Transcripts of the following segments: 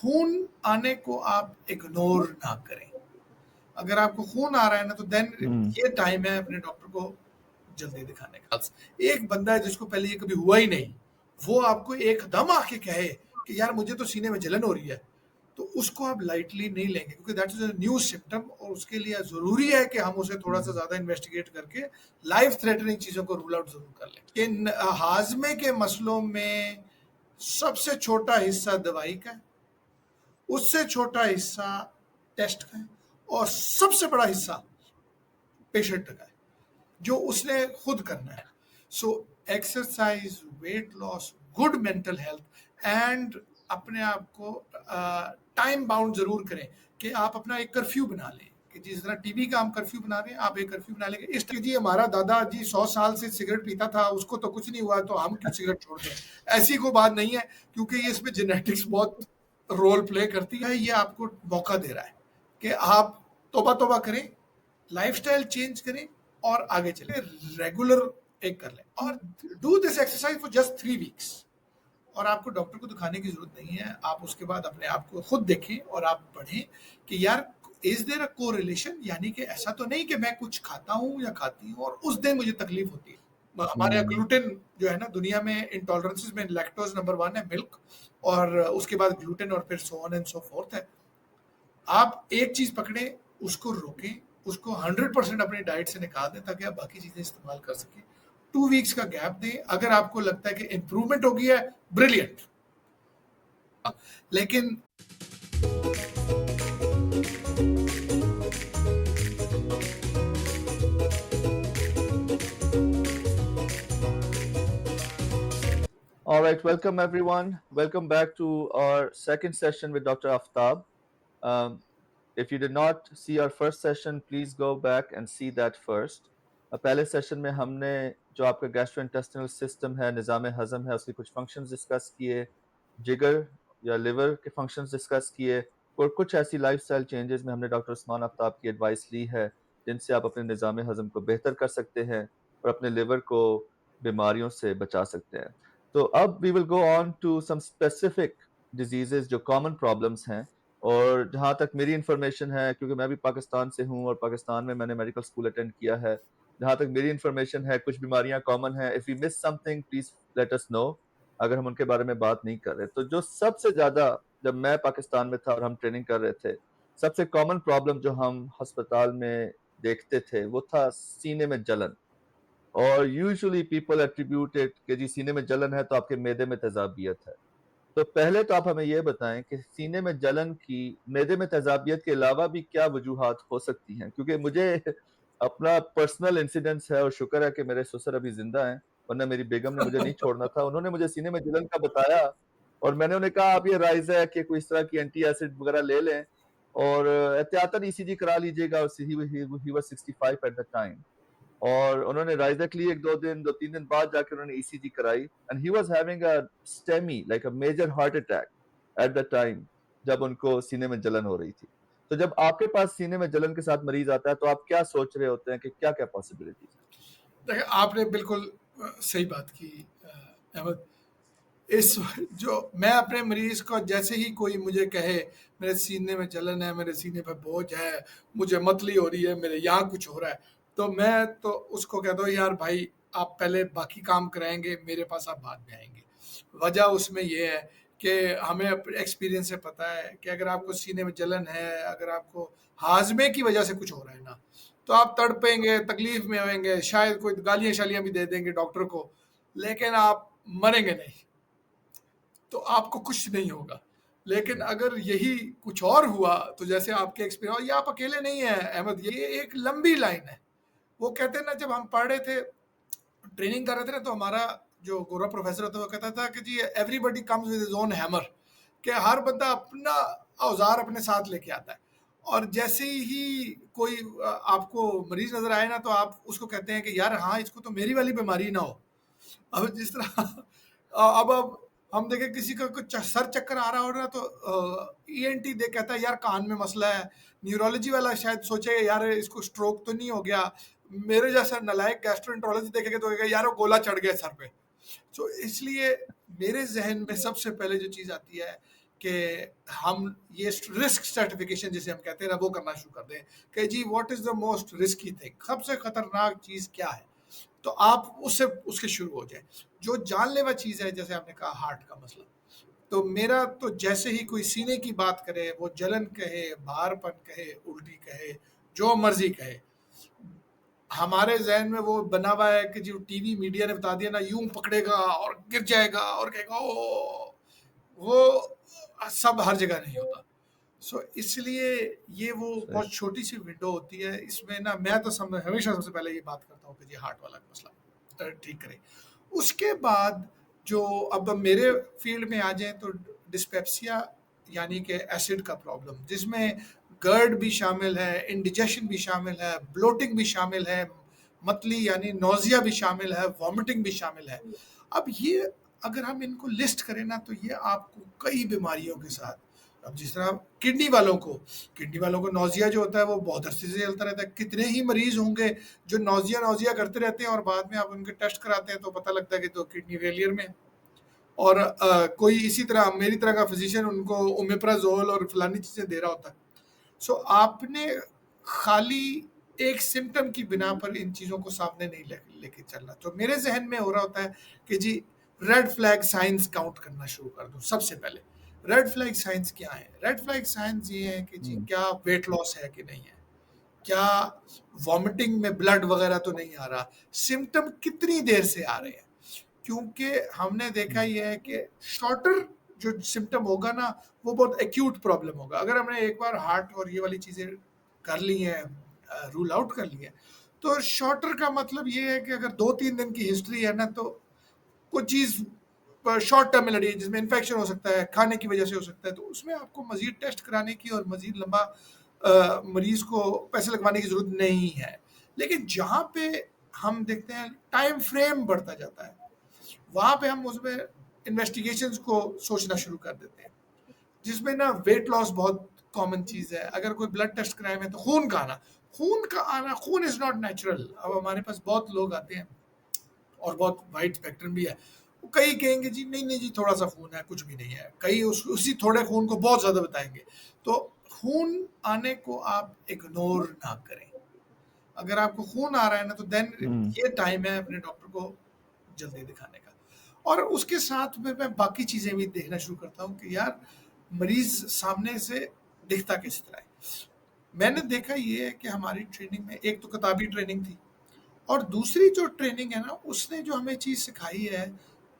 खून आने को आप इग्नोर ना करें। अगर आपको खून आ रहा है ना तो देन ये टाइम है अपने डॉक्टर को जल्दी दिखाने का। एक बंदा है जिसको पहले ये कभी हुआ ही नहीं, वो आपको एकदम आके कहे कि यार मुझे तो सीने में जलन हो रही है, तो उसको आप लाइटली नहीं लेंगे, क्योंकि that is a new symptom, और उसके लिए जरूरी है कि हम उसे थोड़ा सा ज्यादा इन्वेस्टिगेट करके लाइफ थ्रेटनिंग चीजों को रूल आउट जरूर कर लें। इन हाजमे के मसलों में सबसे छोटा हिस्सा दवाई का है, उससे छोटा हिस्सा टेस्ट का है, और सबसे बड़ा हिस्सा पेशेंट का है जो उसने खुद करना है। So exercise, weight loss, good mental health and अपने आप को टाइम बाउंड जरूर करें कि आप अपना एक कर्फ्यू बना लें, कि जिस तरह टीवी का हम कर्फ्यू बना रहे हैं आप एक कर्फ्यू बना लेंगे। इस तरह जी हमारा दादाजी 100 साल से सिगरेट पीता था, उसको तो कुछ नहीं हुआ, तो हम क्यों सिगरेट छोड़ दें? ऐसी कोई बात नहीं है, क्योंकि ये इसमें जेनेटिक्स बहुत रोल प्ले करती है। ये आपको मौका दे रहा है कि आप तौबा तौबा करें, लाइफस्टाइल चेंज करें और आगे चले, रेगुलर एक कर लें, और do this exercise for just 3 weeks. और आपको डॉक्टर को दिखाने की जरूरत नहीं है, आप उसके बाद अपने आप को खुद देखें और आप पढ़ें कि यार इज देयर अ कोरिलेशन, यानी कि ऐसा तो नहीं कि मैं कुछ खाता हूँ या खाती हूँ और उस दिन मुझे तकलीफ होती है। हमारे यहाँ ग्लूटेन जो है ना, दुनिया में इंटॉलरेंसेस में लैक्टोज नंबर 1 है, मिल्क, और उसके बाद ग्लूटेन, और फिर so on and so fourth है। आप एक चीज पकड़े, उसको रोकें, उसको 100% अपनी डाइट से निकाल दें ताकि आप बाकी चीजें इस्तेमाल कर सकें। 2 वीक्स का गैप दें। अगर आपको लगता है कि इंप्रूवमेंट हो गया है, ब्रिलियंट। लेकिन All right, welcome everyone. Welcome back to our second session with Dr. Aftab. Um, if you did not see our first session, please go back and see that first. पहले session में हमने जो आपका gastrointestinal system है, निज़ाम हज़म है, उसके कुछ फंक्शंस डिस्कस किए, जिगर या लिवर के फंक्शंस डिस्कस किए, और कुछ ऐसी लाइफस्टाइल चेंजेस में हमने डॉक्टर उस्मान आफ्ताब की एडवाइस ली है जिनसे आप अपने निज़ाम हज़म को बेहतर कर सकते हैं और अपने लिवर को बीमारियों से बचा सकते हैं। तो अब we will go on to some specific diseases जो कॉमन प्रॉब्लम्स हैं, और जहाँ तक मेरी इंफॉर्मेशन है, क्योंकि मैं भी पाकिस्तान से हूँ और पाकिस्तान में मैंने मेडिकल स्कूल अटेंड किया है, जहाँ तक मेरी इंफॉर्मेशन है कुछ बीमारियां कॉमन है। If you miss something please let us know अगर हम उनके बारे में बात नहीं कर रहे। तो जो सबसे ज्यादा, जब मैं पाकिस्तान में था और हम ट्रेनिंग कर रहे थे, सबसे कॉमन प्रॉब्लम जो हम अस्पताल में देखते थे वो था सीने में जलन। और यूजुअली पीपल एट्रीब्यूटेड कि जी सीने में जलन है तो आपके मैदे में तेजाबियत है। तो पहले तो आप हमें ये बताएं कि सीने में जलन की मैदे में तेजाबियत के अलावा भी क्या वजूहात हो सकती हैं, क्योंकि मुझे अपना पर्सनल इंसिडेंस है और शुक्र है कि मेरे ससुर अभी जिंदा हैं, वरना मेरी बेगम ने मुझे नहीं छोड़ना था। उन्होंने मुझे सीने में जलन का बताया और मैंने उन्हें कहा आप ये राइज है कि कोई इस तरह की एंटी एसिड वगैरह ले लें और एहतियातन ईसीजी करा लीजिएगा। He was 65 eight the time, और उन्होंने राइजक ली। एक दो तीन दिन बाद जाकर उन्होंने ईसीजी कराई and he was having a STEMI like a major heart attack at the time, जब उनको सीने में जलन हो रही थी। तो जब आपके पास सीने में जलन के साथ मरीज आता है तो आप क्या सोच रहे होते हैं कि क्या क्या पॉसिबिलिटीज है? देखिए, आपने बिल्कुल सही बात की अहमद। इस जो मैं अपने मरीज को, जैसे ही कोई मुझे कहे मेरे सीने में जलन है, मेरे सीने पे बोझ है, मुझे मतली हो रही है, मेरे यहाँ कुछ हो रहा है, तो मैं तो उसको कहता हूँ यार भाई आप पहले बाकी काम कराएंगे, मेरे पास आप बाद में आएंगे। वजह उसमें ये है कि हमें एक्सपीरियंस से पता है कि अगर आपको सीने में जलन है, अगर आपको हाजमे की वजह से कुछ हो रहा है ना, तो आप तड़पेंगे, तकलीफ में होंगे, शायद कोई गालियां शालियां भी दे देंगे डॉक्टर को, लेकिन आप मरेंगे नहीं, तो आपको कुछ नहीं होगा। लेकिन अगर यही कुछ और हुआ, तो जैसे आपके एक्सपीरियंस, ये आप अकेले नहीं है अहमद, ये एक लंबी लाइन है। वो कहते हैं ना, जब हम पढ़ रहे थे, ट्रेनिंग कर रहे थे ना, तो हमारा जो गोरा प्रोफेसर होता है वो कहता था कि जी everybody comes with his own hammer, कि हर बंदा अपना औजार अपने साथ लेके आता है। और जैसे ही कोई आपको मरीज नजर आए ना, तो आप उसको कहते हैं कि यार हाँ, इसको तो मेरी वाली बीमारी ना हो। अब जिस तरह अब हम देखें किसी का कुछ सर चक्कर आ रहा हो ना, तो ईएनटी दे कहता है यार कान में मसला है। न्यूरोलॉजी वाला शायद सोचेगा यार इसको स्ट्रोक तो नहीं हो गया। मेरे जैसा नलायक गैस्ट्रोएंटरोलॉजी देखेगा तो कहेगा यार वो गोला चढ़ गया सर पे। तो इसलिए मेरे जहन में सबसे पहले जो चीज आती है कि हम ये रिस्क सर्टिफिकेशन जिसे हम कहते हैं ना वो करना शुरू कर दें कि जी what is the most risky thing, सबसे खतरनाक चीज क्या है, तो आप उससे उसके शुरू हो जाए। जो जानलेवा चीज है, जैसे आपने कहा हार्ट का मसला, तो मेरा तो जैसे ही कोई सीने की बात करे, वो जलन कहे, भारपन कहे, उल्टी कहे, जो मर्जी कहे, हमारे जहन में वो बना हुआ है कि जो टीवी मीडिया ने बता दिया ना, यूं पकड़ेगा और गिर जाएगा और कहेगा ओ, वो सब हर जगह नहीं होता। सो इसलिए ये वो सही बहुत छोटी सी विंडो होती है। इसमें ना मैं तो हमेशा सबसे पहले ये बात करता हूँ कि जी हार्ट वाला मसला ठीक करें। उसके बाद जो अब मेरे फील्ड में आ जाए तो डिस्पेप्सिया यानी कि एसिड का प्रॉब्लम, जिसमें गर्ड भी शामिल है, इंडिजेशन भी शामिल है, ब्लोटिंग भी शामिल है, मतली यानी नोजिया भी शामिल है, वॉमिटिंग भी शामिल है। अब ये अगर हम इनको लिस्ट करें ना, तो ये आपको कई बीमारियों के साथ, अब जिस तरह किडनी वालों को नोजिया जो होता है वो बहुत अरसे से चलता रहता है। कितने ही मरीज होंगे जो नोजिया नोजिया करते रहते हैं और बाद में आप उनके टेस्ट कराते हैं तो पता लगता है कि तो किडनी फेलियर में है। और कोई इसी तरह मेरी तरह का फिजिशियन उनको ओमेप्राजोल और फलानी चीजें दे रहा होता है। सो आपने खाली एक सिम्टम की बिना पर इन चीजों को सामने नहीं लेके चलना। तो मेरे जहन में हो रहा होता है कि जी रेड फ्लैग साइंस काउंट करना शुरू कर दो। सबसे पहले रेड फ्लैग साइंस क्या है? रेड फ्लैग साइंस ये है कि जी क्या वेट लॉस है कि नहीं है, क्या वॉमिटिंग में ब्लड वगैरह तो नहीं आ रहा, सिम्टम कितनी देर से आ रहे हैं। क्योंकि हमने देखा ये है कि शॉर्टर जो सिम्टम होगा ना वो बहुत एक्यूट प्रॉब्लम होगा। अगर हमने एक बार हार्ट और ये वाली चीजें कर ली हैं, रूल आउट कर ली है, तो शॉर्टर का मतलब ये है कि अगर 2-3 दिन की हिस्ट्री है ना, तो कुछ चीज शॉर्ट टर्म में लड़ी है जिसमें इन्फेक्शन हो सकता है, खाने की वजह से हो सकता है, तो उसमें आपको मजीद टेस्ट कराने की और मजीद लंबा मरीज को पैसे लगवाने की जरूरत नहीं है। लेकिन जहाँ पे हम देखते हैं टाइम फ्रेम बढ़ता जाता है, वहां पे हम उसमें इन्वेस्टिगेशंस को सोचना शुरू कर देते हैं, जिसमें ना वेट लॉस बहुत कॉमन चीज है। अगर कोई ब्लड टेस्ट कराए में, तो खून इज नॉट नेचुरल। अब हमारे पास बहुत लोग आते हैं और बहुत वाइड स्पेक्ट्रम भी है, कई कहेंगे जी नहीं नहीं जी थोड़ा सा खून है, कुछ भी नहीं है, कई उसी थोड़े खून को बहुत ज्यादा बताएंगे। तो खून आने को आप इग्नोर ना करें। अगर आपको खून आ रहा है ना, तो देन ये टाइम है अपने डॉक्टर को जल्दी दिखाने का। और उसके साथ में मैं बाकी चीजें भी देखना शुरू करता हूँ कि यार मरीज सामने से दिखता किस तरह है। मैंने देखा ये है कि हमारी ट्रेनिंग में एक तो किताबी ट्रेनिंग थी, और दूसरी जो ट्रेनिंग है ना, उसने जो हमें चीज सिखाई है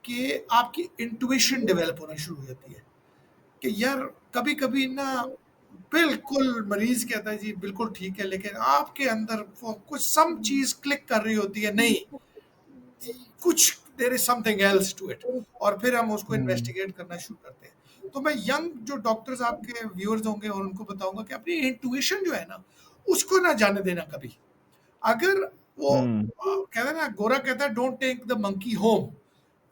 कि आपकी इंट्यूशन डेवलप होना शुरू हो जाती है कि यार कभी कभी ना बिल्कुल मरीज कहता है जी बिल्कुल ठीक है, लेकिन आपके अंदर वो कुछ सम चीज क्लिक कर रही होती है, नहीं कुछ there is something else to it, और फिर हम उसको इन्वेस्टिगेट करना शुरू करते हैं। तो मैं यंग जो डॉक्टर्स आपके व्यूअर्स होंगे और उनको बताऊंगा कि अपनी इंट्यूशन जो है ना उसको ना जाने देना कभी। अगर वो कहते हैं ना, गोरा कहता है don't take the monkey home,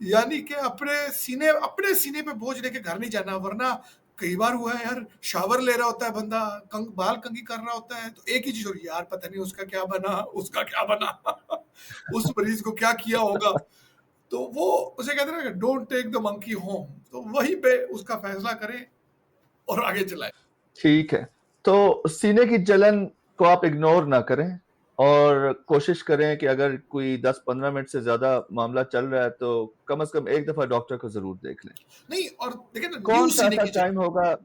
यानी कि अपने सीने पे बोझ लेके घर नहीं जाना। वरना कई बार हुआ है यार, शावर ले रहा होता है बंदा, बाल कंघी कर रहा होता है, तो एक ही चीज हो रही है यार, पता नहीं उसका क्या बना, उसका क्या बना उस मरीज को क्या किया होगा। तो वो उसे कहते हैं ना don't take the monkey home, तो वहीं पे उसका फैसला करें और आगे चलाएं। ठीक है, तो सीने की जलन को आप इग्नोर ना करें और कोशिश करें कि अगर कोई 10-15 मिनट से ज्यादा मामला चल रहा है तो कम से कम एक दफा डॉक्टर को जरूर देख लें। नहीं, और देखिए ना न्यू कौन सा सीने ऐसा की जलन, टाइम होगा?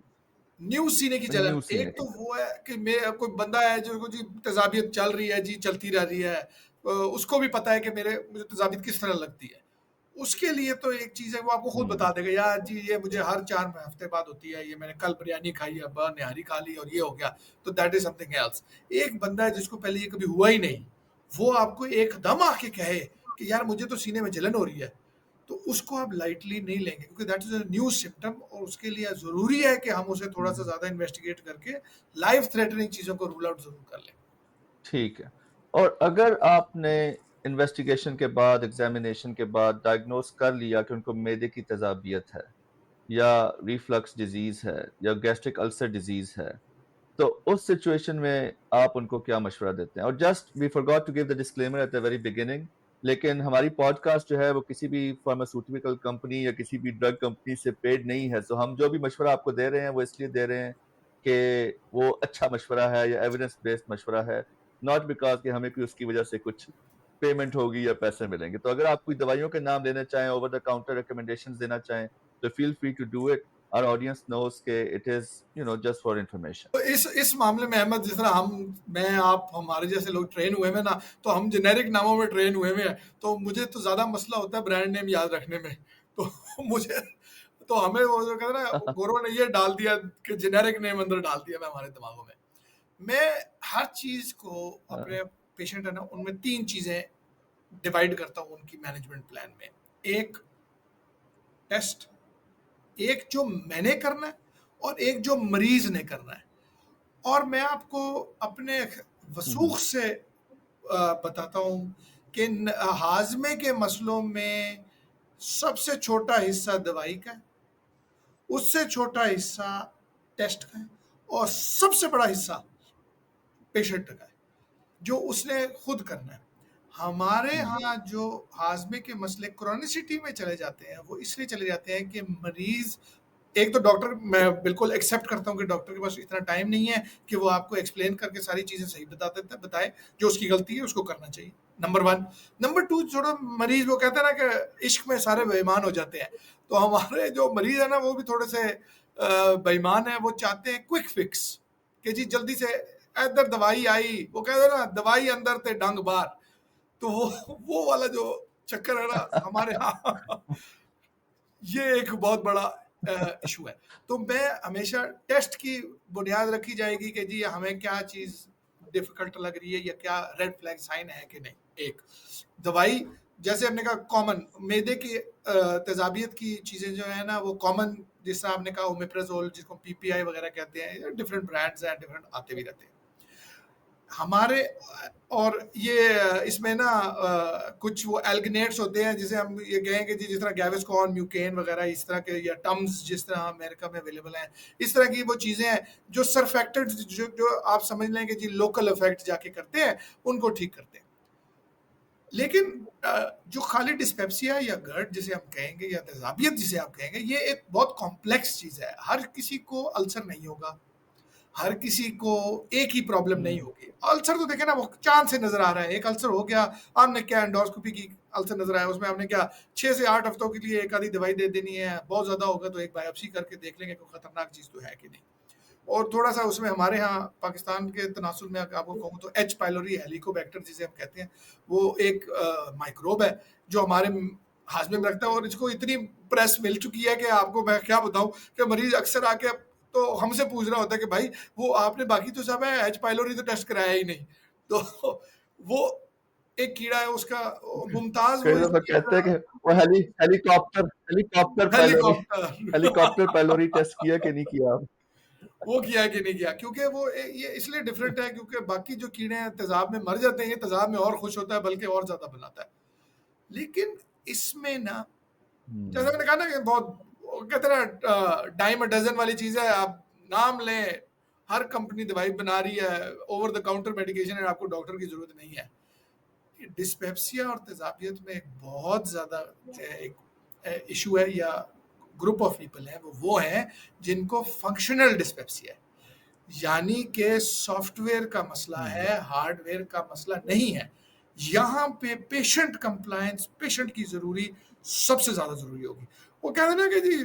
न्यू सीने की जलन, न्यू सीने एक तो की वो है कि मेरे कोई बंदा है जो जी तेजाबियत चल रही है जी, चलती रह रही है, उसको भी पता है कि मुझे तेजाबियत किस तरह लगती है। उसके लिए तो एक चीज है, वो आपको खुद बता देगा यार जी ये मुझे हर 4 हफ्ते बाद होती है, ये मैंने कल बिरयानी खाई, अब निहारी खा ली और ये हो गया, तो दैट इज समथिंग एल्स। एक बंदा है जिसको पहले ये कभी हुआ ही नहीं, वो आपको एकदम आके कहे कि यार मुझे तो सीने में जलन हो रही है, तो उसको आप लाइटली नहीं लेंगे, क्योंकि that is a new symptom, और उसके लिए जरूरी है कि हम उसे थोड़ा सा ज्यादा इन्वेस्टिगेट करके लाइफ थ्रेटनिंग चीजों को रूल आउट जरूर कर लें। ठीक है। और अगर आपने इन्वेस्टिगेशन के बाद, एग्जामिनेशन के बाद डायग्नोस कर लिया कि उनको मैदे की तजाबियत है या रिफ्लक्स डिजीज है या गैस्ट्रिक अल्सर डिजीज है, तो उस सिचुएशन में आप उनको क्या मशवरा देते हैं? और just we forgot to give the disclaimer at the very beginning लेकिन हमारी पॉडकास्ट जो है वो किसी भी फार्मास्यूटिकल कंपनी या किसी भी ड्रग कंपनी से पेड नहीं है। तो हम जो भी मशवरा आपको दे रहे हैं वो इसलिए दे रहे हैं कि वो अच्छा मशवरा है या एविडेंस बेस्ड मशवरा है, नॉट बिकॉज कि हमें कोई उसकी वजह से कुछ पेमेंट होगी या पैसे मिलेंगे। तो अगर आप कोई दवाइयों के नाम लेना चाहें, ओवर द काउंटर रिकमेंडेशंस देना चाहें, तो feel free to do it. Our audience knows के it is just for information. तो इस मामले में अहमद, जिस तरह मैं आप हमारे जैसे लोग ट्रेन हुए हैं ना, तो हम जेनेरिक नामों में ट्रेन हुए हैं, तो मुझे तो ज्यादा मसला होता है ब्रांड नेम याद रखने में। तो मुझे तो हमें वो जो कहते हैं ना, गोरो ने ये डाल दिया कि जेनेरिक नेम अंदर डाल दिया मैं हमारे दिमागों में। मैं हर चीज को अपने पेशेंट है ना, उनमें 3 चीजें डिवाइड करता हूँ उनकी मैनेजमेंट प्लान में। एक टेस्ट, एक जो मैंने करना है, और एक जो मरीज ने करना है। और मैं आपको अपने वसूख से बताता हूँ कि हाजमे के मसलों में सबसे छोटा हिस्सा दवाई का है, उससे छोटा हिस्सा टेस्ट का है, और सबसे बड़ा हिस्सा पेशेंट का है जो उसने खुद करना है। हमारे यहाँ जो हाजमे के मसले क्रॉनिसिटी में चले जाते हैं, वो इसलिए चले जाते हैं कि मरीज, एक तो डॉक्टर, मैं बिल्कुल एक्सेप्ट करता हूँ कि डॉक्टर के पास इतना टाइम नहीं है कि वो आपको एक्सप्लेन करके सारी चीजें सही बताए। जो उसकी गलती है उसको करना चाहिए, नंबर 1। नंबर 2, थोड़ा मरीज, वो कहते हैं ना कि इश्क में सारे बेईमान हो जाते हैं, तो हमारे जो मरीज है ना वो भी थोड़े से बेईमान है। वो चाहते हैं क्विक फिक्स, कि जी जल्दी से इधर दवाई आई, वो कहते हैं ना दवाई अंदर ते डंग बाहर। तो वो वाला जो चक्कर है ना हमारे यहाँ, ये एक बहुत बड़ा इशू है। तो मैं हमेशा टेस्ट की बुनियाद रखी जाएगी कि जी हमें क्या चीज डिफिकल्ट लग रही है या क्या रेड फ्लैग साइन है कि नहीं। एक दवाई, जैसे हमने कहा कॉमन मैदे की तेजाबियत की चीजें जो है ना वो कॉमन, जिस तरह आपने कहा ओमेप्राजोल, जिसको पीपीआई वगैरह कहते हैं, डिफरेंट ब्रांड्स हैं, डिफरेंट आते भी रहते हैं हमारे। और ये इसमें ना कुछ वो एल्गिनेट्स होते हैं, जिसे हम ये कहें कि जिस तरह गैविस्कॉन, म्यूकेन वगैरह इस तरह के, या टम्स जिस तरह अमेरिका में अवेलेबल हैं, इस तरह की वो चीज़ें हैं जो सरफेक्टेड, जो आप समझ लें कि जी लोकल इफेक्ट जाके करते हैं, उनको ठीक करते हैं। लेकिन जो खाली डिस्पेप्सिया या गर्ड जिसे हम कहेंगे, या तेजाबियत जिसे आप कहेंगे, ये एक बहुत कॉम्प्लेक्स चीज़ है। हर किसी को अल्सर नहीं होगा, हर किसी को एक ही प्रॉब्लम नहीं होगी। अल्सर तो देखे ना, वो चांद से नजर आ रहा है। एक अल्सर हो गया, आपने क्या एंडोस्कोपी की, अल्सर नजर आया, उसमें आपने क्या 6 से 8 हफ्तों के लिए एक आधी दवाई दे देनी है। बहुत ज्यादा होगा तो एक बायोप्सी करके देख लेंगे कोई खतरनाक चीज तो है कि नहीं। और थोड़ा सा उसमें हमारे यहाँ पाकिस्तान के तनासुल में आपको कहूँ तो एच पाइलोरी हेलिकोबैक्टर जिसे हम कहते हैं, वो एक माइक्रोब है जो हमारे हाजमे में रखता है। और इसको इतनी प्रेस मिल चुकी है कि आपको मैं क्या बताऊं कि मरीज अक्सर आके तो हमसे पूछ रहा होता है कि भाई वो आपने बाकी तो सब है, एच पाइलोरी तो टेस्ट कराया ही नहीं। तो वो एक कीड़ा है, उसका मुमताज वो कई दफा कहते हैं कि वो helicobacter pylori, helicobacter helicobacter pylori test किया कि नहीं किया आप? वो किया कि नहीं किया, क्योंकि वो ये इसलिए डिफरेंट है क्योंकि बाकी जो कीड़े हैं तेजाब में मर जाते हैं, ये तेजाब में और खुश होता है, बल्कि और ज्यादा बनाता है। लेकिन इसमें ना, जैसा मैंने कहा ना कि बहुत कहते हैं ना डाइम अ डजन वाली चीज है। आप नाम लें, हर कंपनी दवाई बना रही है, ओवर द काउंटर मेडिकेशन है, आपको डॉक्टर की जरूरत नहीं है। डिस्पेप्सिया और तेजाबियत में एक बहुत ज्यादा एक इशू है, या ग्रुप ऑफ पीपल है, वो हैं जिनको फंक्शनल डिस्पेप्सिया है, यानी कि सॉफ्टवेयर का मसला है, हार्डवेयर का मसला नहीं है। यहाँ पे पेशेंट कंप्लायंस, पेशेंट की जरूरी सबसे ज्यादा जरूरी होगी। वो कहते हैं ना कि जी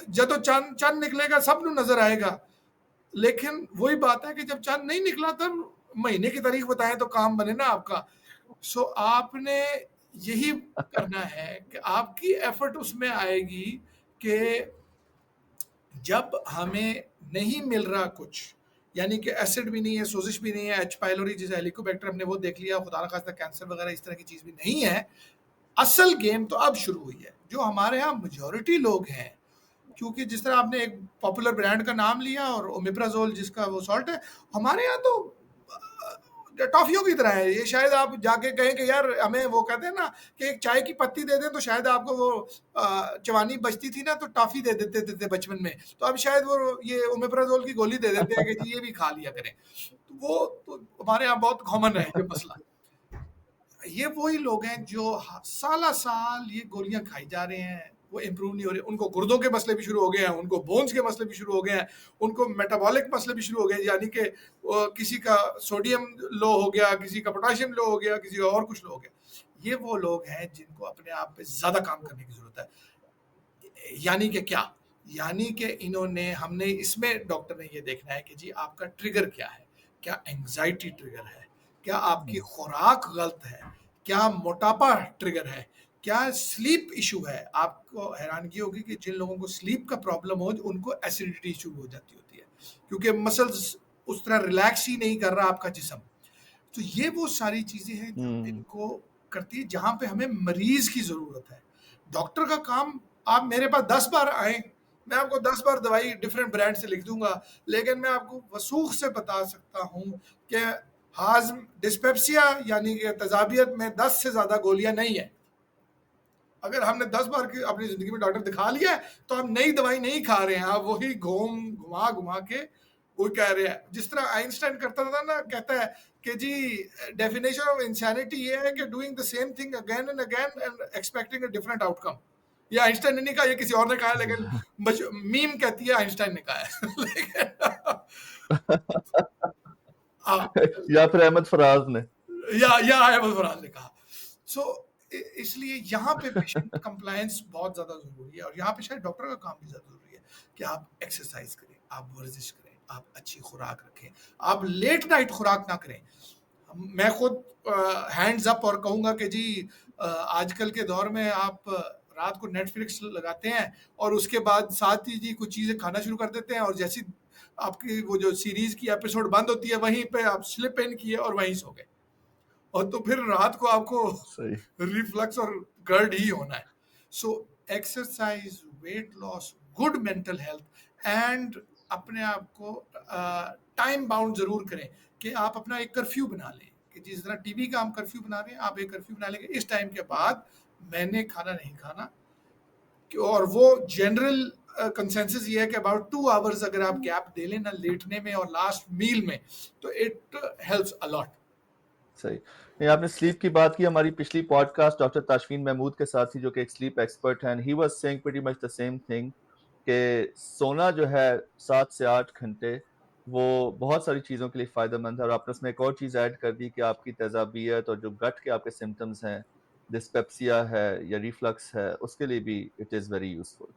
जब तो चंद चंद निकलेगा सब नु नजर आएगा, लेकिन वही बात है कि जब चंद नहीं निकला तब महीने की तारीख बताएं तो काम बने ना आपका। सो आपने यही करना है कि आपकी एफर्ट उसमें आएगी कि जब हमें नहीं मिल रहा कुछ, यानी कि एसिड भी नहीं है, सोजिश भी नहीं है, एच पाइलोरी जैसे हेलिकोबैक्टर हमने वो देख लिया, खुदा ना खास्ता कैंसर वगैरह इस तरह की चीज भी नहीं है। असल गेम तो अब शुरू हुई है। जो हमारे यहाँ मेजोरिटी लोग हैं, क्योंकि जिस तरह आपने एक पॉपुलर ब्रांड का नाम लिया और ओमेप्राजोल जिसका वो सॉल्ट है, हमारे यहाँ तो टॉफियों की तरह है ये। शायद आप जाके कहें कि यार हमें, वो कहते हैं ना कि एक चाय की पत्ती दे दें तो शायद आपको वो जवानी बचती थी ना तो टॉफी दे देते थे बचपन में, तो अब शायद वो ये ओमेप्राजोल की गोली दे देते हैं कि जी ये भी खा लिया करें। तो वो तो हमारे यहाँ बहुत कॉमन है ये मसला। ये वही लोग हैं जो साला साल ये गोलियां खाई जा रहे हैं, वो इम्प्रूव नहीं हो रहे, उनको गुर्दों के मसले भी शुरू हो गए हैं, उनको बोन्स के मसले भी शुरू हो गए हैं, उनको मेटाबॉलिक मसले भी शुरू हो गए, यानी कि किसी का सोडियम लो हो गया, किसी का पोटाशियम लो हो गया, किसी का और कुछ लो हो गया। ये वो लोग हैं जिनको अपने आप पे ज्यादा काम करने की जरूरत है। यानी कि क्या, यानी कि इन्होंने, हमने इसमें डॉक्टर ने ये देखना है कि जी आपका ट्रिगर क्या है, क्या एंजाइटी ट्रिगर है, क्या आपकी खुराक गलत है, क्या मोटापा ट्रिगर है, क्या स्लीप इशू है। आपको हैरानगी होगी कि जिन लोगों को स्लीप का प्रॉब्लम हो उनको एसिडिटी शुरू हो जाती होती है, क्योंकि मसल्स उस तरह रिलैक्स ही नहीं कर रहा आपका जिस्म। तो ये वो सारी चीजें हैं जो इनको करती है, जहां पे हमें मरीज की जरूरत है। डॉक्टर का काम, आप मेरे पास 10 बार आए, मैं आपको 10 बार दवाई डिफरेंट ब्रांड से लिख दूंगा, लेकिन मैं आपको वसूख से बता सकता हूं कि हाजम डिस्पेप्सिया यानी कि तजाबियत में 10 से ज्यादा गोलियां नहीं है। अगर हमने 10 बार की अपनी जिंदगी में डॉक्टर दिखा लिया है तो हम नई दवाई नहीं खा रहे हैं, आप वही घुमा घुमा के वो कह रहे हैं। जिस तरह आइंस्टाइन करता था ना, कहता है कि जी डेफिनेशन ऑफ इंसैनिटी ये है कि doing the same thing again and again and expecting a different outcome. ये आइंस्टाइन ने नहीं कहा, ये किसी और ने कहा है, लेकिन मीम कहती है आइंस्टाइन ने कहा है। लेकिन या फिर अहमद फराज ने, या अहमद फराज ने कहा। सो इसलिए यहाँ पे पेशेंट कंप्लायंस बहुत ज्यादा जरूरी है, और यहाँ पे शायद डॉक्टर का काम भी ज्यादा जरूरी है कि आप एक्सरसाइज करें, आप वर्जिश करें, आप अच्छी खुराक रखें, आप लेट नाइट खुराक ना करें। मैं खुद हैंड्स अप और कहूंगा कि जी आजकल के दौर में आप रात को नेटफ्लिक्स लगाते हैं और उसके बाद साथ ही जी कुछ चीजें खाना शुरू कर देते हैं, और जैसी आपकी वो जो सीरीज की एपिसोड बंद होती है वहीं पे आप स्लिप इन किए और वहीं सो गए, और तो फिर रात को आपको सही, रिफ्लक्स और गर्ड ही होना है। So exercise, weight loss, good mental health and अपने आप को टाइम बाउंड जरूर करें कि आप अपना एक कर्फ्यू बना लें, कि जिस तरह टीवी का हम कर्फ्यू बना रहे हैं, आप एक कर्फ्यू बना लेंगे इस टाइम के बाद मैंने खाना नहीं खाना। और वो जनरल कंसेंसस ये है कि अबाउट 2 आवर्स अगर आप गैप दे लें ना लेटने में और लास्ट मील में, तो इट हेल्प्स अलॉट। सही। नहीं, आपने स्लीप की बात की, हमारी पिछली पॉडकास्ट डॉक्टर ताशफीन महमूद के साथ थी जो कि एक स्लीप एक्सपर्ट हैं, he was saying pretty much the same thing कि सोना जो है 7 से 8 घंटे वो बहुत सारी चीज़ों के लिए फ़ायदेमंद है। और आपने उसमें एक और चीज़ ऐड कर दी कि आपकी तेज़ाबियत और जो गट के आपके सिम्टम्स हैं, डिस्पेप्सिया है या रिफ्लक्स है, उसके लिए भी इट इज़ वेरी यूज़फुल।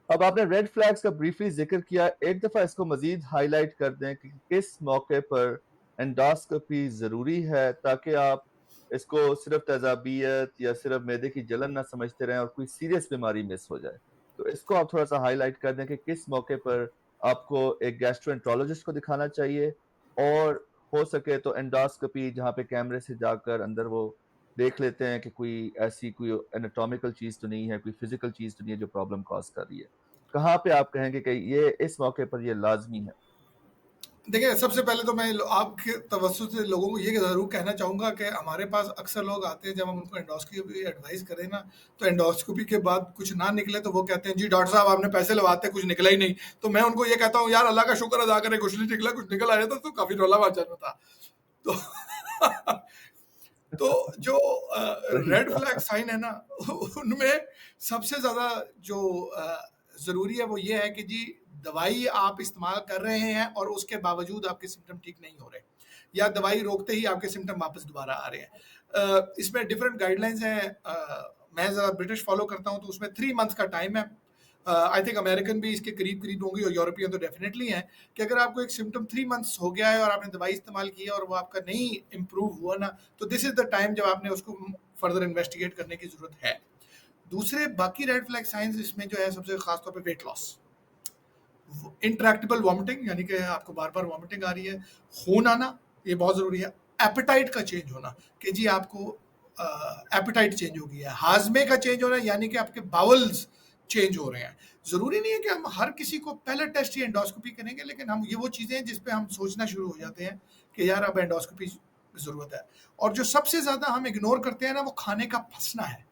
अब आपने रेड फ्लैग्स का ब्रीफली जिक्र किया, एक दफ़ा इसको मज़ीद हाईलाइट कर दें कि किस मौके पर एंडोस्कोपी ज़रूरी है, ताकि आप इसको सिर्फ तेज़ाबियत या सिर्फ मैदे की जलन ना समझते रहें और कोई सीरियस बीमारी मिस हो जाए। तो इसको आप थोड़ा सा हाईलाइट कर दें कि किस मौके पर आपको एक गैस्ट्रोएंटरोलॉजिस्ट को दिखाना चाहिए, और हो सके तो एंडोस्कोपी जहाँ पे कैमरे से जाकर अंदर वो देख लेते हैं कि कोई ऐसी कोई एनाटॉमिकल चीज़ तो नहीं है, कोई फिजिकल चीज़ तो नहीं है जो प्रॉब्लम कॉज कर रही है। कहाँ पे आप कहेंगे कि ये इस मौके पर ये लाजमी है? देखिए, सबसे पहले तो मैं आपके तवज्जुह से लोगों को ये ज़रूर कहना चाहूँगा कि हमारे पास अक्सर लोग आते हैं, जब हम उनको एंडोस्कोपी एडवाइस करें ना, तो एंडोस्कोपी के बाद कुछ ना निकले तो वो कहते हैं जी डॉक्टर साहब आपने पैसे लगाते कुछ निकला ही नहीं। तो मैं उनको ये कहता हूँ यार अल्लाह का शुक्र अदा करें कुछ नहीं निकला, कुछ निकल आया था तो काफ़ी रौला मचा था। तो तो जो रेड फ्लैग साइन है ना, उनमें सबसे ज़्यादा जो ज़रूरी है वो ये है कि जी दवाई आप इस्तेमाल कर रहे हैं और उसके बावजूद आपके सिम्टम ठीक नहीं हो रहे, या दवाई रोकते ही आपके सिम्टम वापस दोबारा आ रहे हैं। इसमें डिफरेंट गाइडलाइंस हैं। मैं ज़रा ब्रिटिश फॉलो करता हूँ, तो उसमें 3 मंथ्स का टाइम है। आई थिंक अमेरिकन भी इसके करीब करीब होंगी, और यूरोपियन तो डेफिनेटली हैं, कि अगर आपको एक सिम्टम 3 मंथ्स हो गया है और आपने दवाई इस्तेमाल की है और वो आपका नहीं इम्प्रूव हुआ ना, तो दिस इज द टाइम जब आपने उसको फर्दर इन्वेस्टिगेट करने की जरूरत है। दूसरे बाकी रेड फ्लैग साइंस इसमें जो है सबसे खास तौर पे वेट लॉस, इंट्रैक्टेबल वॉमिटिंग यानी कि आपको बार बार वॉमिटिंग आ रही है, खून आना, ये बहुत जरूरी है। एपेटाइट का चेंज होना कि जी आपको एपेटाइट चेंज हो गया है, हाजमे का चेंज होना यानी कि आपके बाउल्स चेंज हो रहे हैं। जरूरी नहीं है कि हम हर किसी को पहले टेस्ट या एंडोस्कोपी करेंगे, लेकिन हम ये वो चीजें हैं जिस पे हम सोचना शुरू हो जाते हैं कि यार अब एंडोस्कोपी की जरूरत है। और जो सबसे ज्यादा हम इग्नोर करते हैं ना, वो खाने का फंसना है,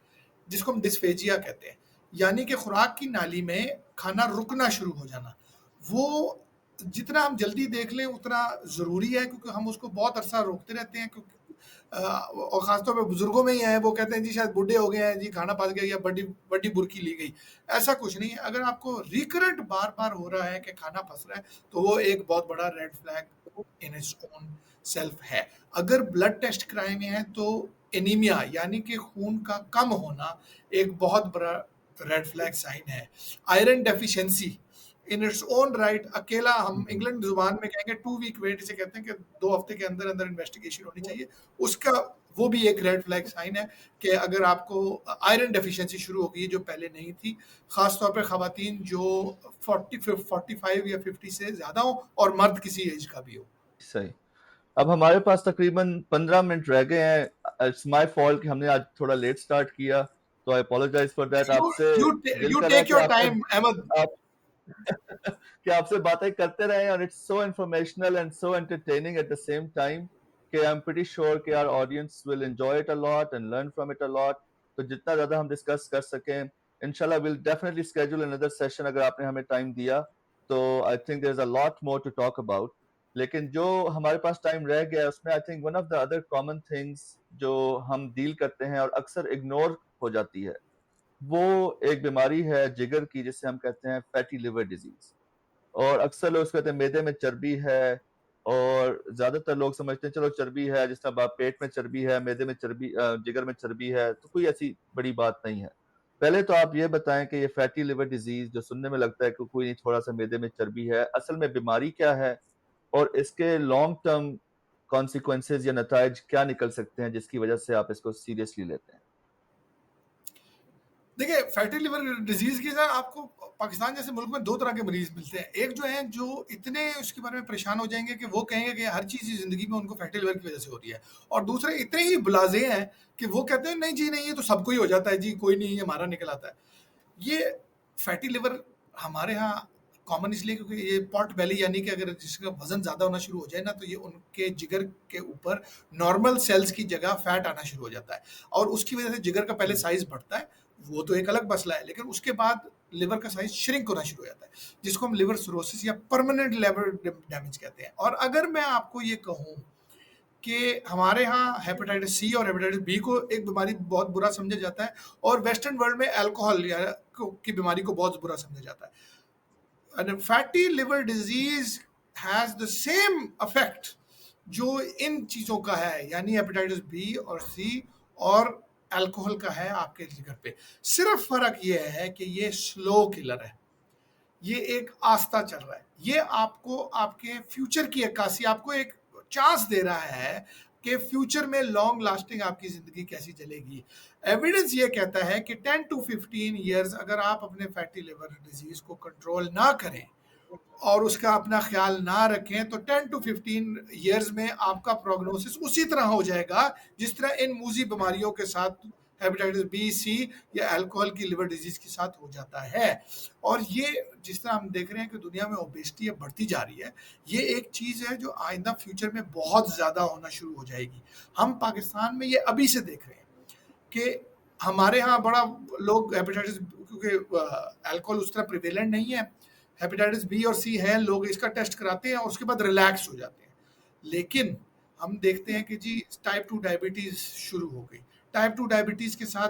जिसको हम डिस्फेजिया कहते हैं, यानी कि खुराक की नाली में खाना रुकना शुरू हो जाना। वो जितना हम जल्दी देख लें उतना ज़रूरी है, क्योंकि हम उसको बहुत अरसा रोकते रहते हैं, क्योंकि और खासतौर पे बुजुर्गों में ही है, वो कहते हैं जी शायद बूढ़े हो गए हैं जी, खाना पच गया या बड़ी बड़ी बुरकी ली गई। ऐसा कुछ नहीं है। अगर आपको रिकरेंट बार बार हो रहा है कि खाना फंस रहा है, तो वो एक बहुत बड़ा red flag in its own self है। अगर ब्लड टेस्ट कराए हुए हैं तो एनीमिया यानी कि खून का कम होना एक बहुत बड़ा रेड फ्लैग साइन है। Iron deficiency in its own right अकेला, हम इंग्लैंड जुबान में कहेंगे 2 वीक वेट इसे कहते हैं कि 2 हफ्ते के अंदर अंदर इन्वेस्टिगेशन होनी चाहिए। उसका वो भी एक रेड फ्लैग साइन है कि अगर आपको आयरन डेफिशिएंसी शुरू हो गई जो पहले नहीं थी, खास तौर पे खवातीन जो 45 या 50 से ज्यादा हो और मर्द किसी एज का भी हो। सही। अब हमारे पास तकरीबन 15 मिनट रह गए हैं। इट्स माय फॉल्ट कि हमने आज थोड़ा लेट स्टार्ट किया, तो आई अपोलोजाइज फॉर दैट। आपसे दिल यू कर रहा है टेक कि योर आपसे टाइम अहमद। आप कि आपसे बातें करते रहे, और it's so informational and so entertaining at the same time कि आई एम प्रीटी श्योर कि our audience will enjoy it a lot and learn from it a lot. तो जितना ज्यादा हम डिस्कस कर सकें, इंशाल्लाह will definitely schedule another session अगर आपने हमें टाइम दिया तो। I think there is a lot more to talk about. लेकिन जो हमारे पास टाइम रह गया है उसमें I think one of the other common things जो हम डील करते हैं और अक्सर इग्नोर हो जाती है, वो एक बीमारी है जिगर की जिसे हम कहते हैं फैटी लिवर डिजीज। और अक्सर लोग कहते हैं मैदे में चर्बी है, और ज्यादातर लोग समझते हैं चलो चर्बी है, जिस तरह पेट में चर्बी है, मैदे में चर्बी, जिगर में चर्बी है, तो कोई ऐसी बड़ी बात नहीं है। पहले तो आप ये बताएं कि ये फैटी लिवर डिजीज जो सुनने में लगता है कि कोई नहीं, थोड़ा सा मैदे में चर्बी है, असल में बीमारी क्या है, और इसके लॉन्ग टर्म कॉन्सिक्वेंसेज या नताइज क्या निकल सकते हैं जिसकी वजह से आप इसको सीरियसली लेते हैं। देखिए, फैटी लिवर डिजीज की सर आपको पाकिस्तान जैसे मुल्क में 2 तरह के मरीज मिलते हैं। एक जो हैं जो इतने उसके बारे में परेशान हो जाएंगे कि वो कहेंगे कि हर चीज़ ज़िंदगी में उनको फैटी लिवर की वजह से हो रही है, और दूसरे इतने ही बुलाजे हैं कि वो कहते हैं नहीं जी नहीं, ये तो सबको ही हो जाता है जी, कोई नहीं, ये हमारा निकल आता है। ये फैटी लिवर हमारे यहाँ कॉमन इसलिए क्योंकि ये पॉट बेली यानी कि अगर जिसका वजन ज़्यादा होना शुरू हो जाए ना, तो ये उनके जिगर के ऊपर नॉर्मल सेल्स की जगह फैट आना शुरू हो जाता है, और उसकी वजह से जिगर का पहले साइज बढ़ता है, वो तो एक अलग मसला है, लेकिन उसके बाद लिवर का साइज श्रिंक होना शुरू हो जाता है, जिसको हम लिवर सिरोसिस या परमानेंट लिवर डैमेज कहते हैं। और अगर मैं आपको ये कहूँ कि हमारे यहाँ हेपेटाइटिस सी और हेपेटाइटिस बी को एक बीमारी बहुत बुरा समझा जाता है, और वेस्टर्न वर्ल्ड में अल्कोहल या की बीमारी को बहुत बुरा समझा जाता है। And fatty liver disease has the same effect जो इन चीज़ों का है, यानी हेपेटाइटिस बी और सी और अल्कोहल का है आपके जिगर पे। सिर्फ फर्क ये है कि ये स्लो किलर है, ये एक आस्था चल रहा है, ये आपको आपके फ्यूचर की अक्कासी, आपको एक चांस दे रहा है कि फ्यूचर में लॉन्ग लास्टिंग आपकी जिंदगी कैसी चलेगी। एविडेंस ये कहता है कि 10 to 15 ईयर्स अगर आप अपने फैटी लिवर डिजीज को कंट्रोल ना करें और उसका अपना ख्याल ना रखें, तो 10 to 15 ईयर्स में आपका प्रोग्नोसिस उसी तरह हो जाएगा जिस तरह इन मूजी बीमारियों के साथ हेपेटाइटिस बी सी या अल्कोहल की लिवर डिजीज के साथ हो जाता है। और ये जिस तरह हम देख रहे हैं कि दुनिया में ओबेसिटी अब बढ़ती जा रही है, ये एक चीज़ है जो आइंदा फ्यूचर में बहुत ज़्यादा होना शुरू हो जाएगी। हम पाकिस्तान में ये अभी से देख रहे हैं कि हमारे यहाँ बड़ा लोग हेपेटाइटिस, क्योंकि अल्कोहल उस तरह प्रिवेलेंट नहीं है, हेपेटाइटिस बी और सी है, लोग इसका टेस्ट कराते हैं और उसके बाद रिलैक्स हो जाते हैं। लेकिन हम देखते हैं कि जी टाइप 2 डायबिटीज़ शुरू हो गई, टाइप 2 डायबिटीज़ के साथ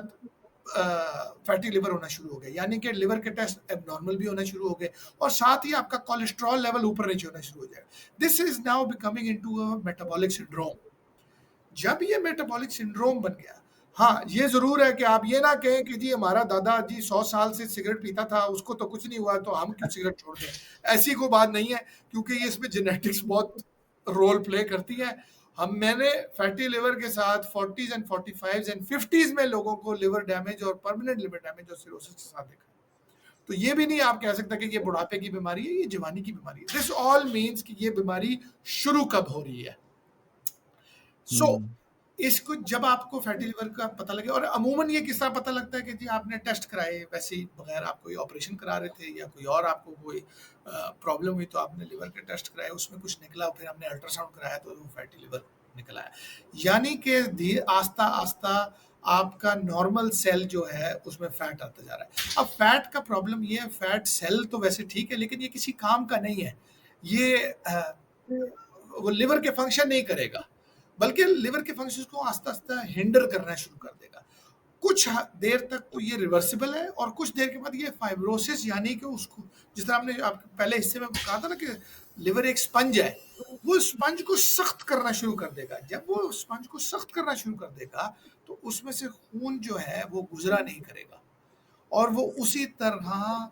फैटी लिवर होना शुरू हो गया, यानी कि लिवर के टेस्ट एबनॉर्मल भी होना शुरू हो गए, और साथ ही आपका कोलेस्ट्रॉल लेवल ऊपर नीचे होना शुरू हो जाएगा। This is now becoming into a metabolic syndrome. जब ये मेटाबॉलिक सिंड्रोम बन गया, हाँ ये जरूर है कि आप ये ना कहें कि जी हमारा दादा जी 100 साल से सिगरेट पीता था, उसको तो कुछ नहीं हुआ, तो हम क्यों सिगरेट छोड़ दें। ऐसी कोई बात नहीं है, क्योंकि ये इसमें जेनेटिक्स बहुत रोल प्ले करती है। मैंने फैटी लिवर के साथ 40s and 45s and 50s में लोगों को लिवर डैमेज और परमानेंट लिवर डैमेज और सिरोसिस के साथ देखा। तो ये भी नहीं आप कह सकते कि ये बुढ़ापे की बीमारी है, ये जवानी की बीमारी है। दिस ऑल मीन्स कि ये बीमारी शुरू कब हो रही है। सो इसको जब आपको फैटी लिवर का पता लगे, और अमूमन ये किस तरह पता लगता है कि जी आपने टेस्ट कराए वैसे ही बगैर, आप कोई ऑपरेशन करा रहे थे या कोई और आपको कोई प्रॉब्लम हुई तो आपने लिवर के टेस्ट कराए, उसमें कुछ निकला, फिर हमने अल्ट्रासाउंड कराया तो वो फैटी लिवर निकला है। यानी कि धीरे आस्ता आस्ता आपका नॉर्मल सेल जो है उसमें फैट आता जा रहा है। अब फैट का प्रॉब्लम ये है, फैट सेल तो वैसे ठीक है, लेकिन ये किसी काम का नहीं है, ये वो लिवर के फंक्शन नहीं करेगा, बल्कि लिवर के फंक्शंस को आस्ता आस्ता हिंडर करना शुरू कर देगा। कुछ देर तक तो ये रिवर्सिबल है, और कुछ देर के बाद ये फाइब्रोसिस, यानी कि उसको, जिस तरह आपने आप पहले हिस्से में कहा था ना कि लिवर एक स्पंज है, वो स्पंज को सख्त करना शुरू कर देगा। जब वो स्पंज को सख्त करना शुरू कर देगा तो उसमें से खून जो है वो गुजरा नहीं करेगा, और वो उसी तरह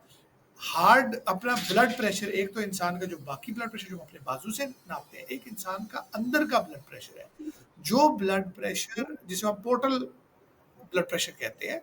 हार्ड अपना ब्लड प्रेशर, एक तो इंसान का जो बाकी ब्लड प्रेशर जो अपने बाजू से नापते हैं, एक इंसान का अंदर का ब्लड प्रेशर है, जो ब्लड प्रेशर जिसे हम पोर्टल ब्लड प्रेशर कहते हैं,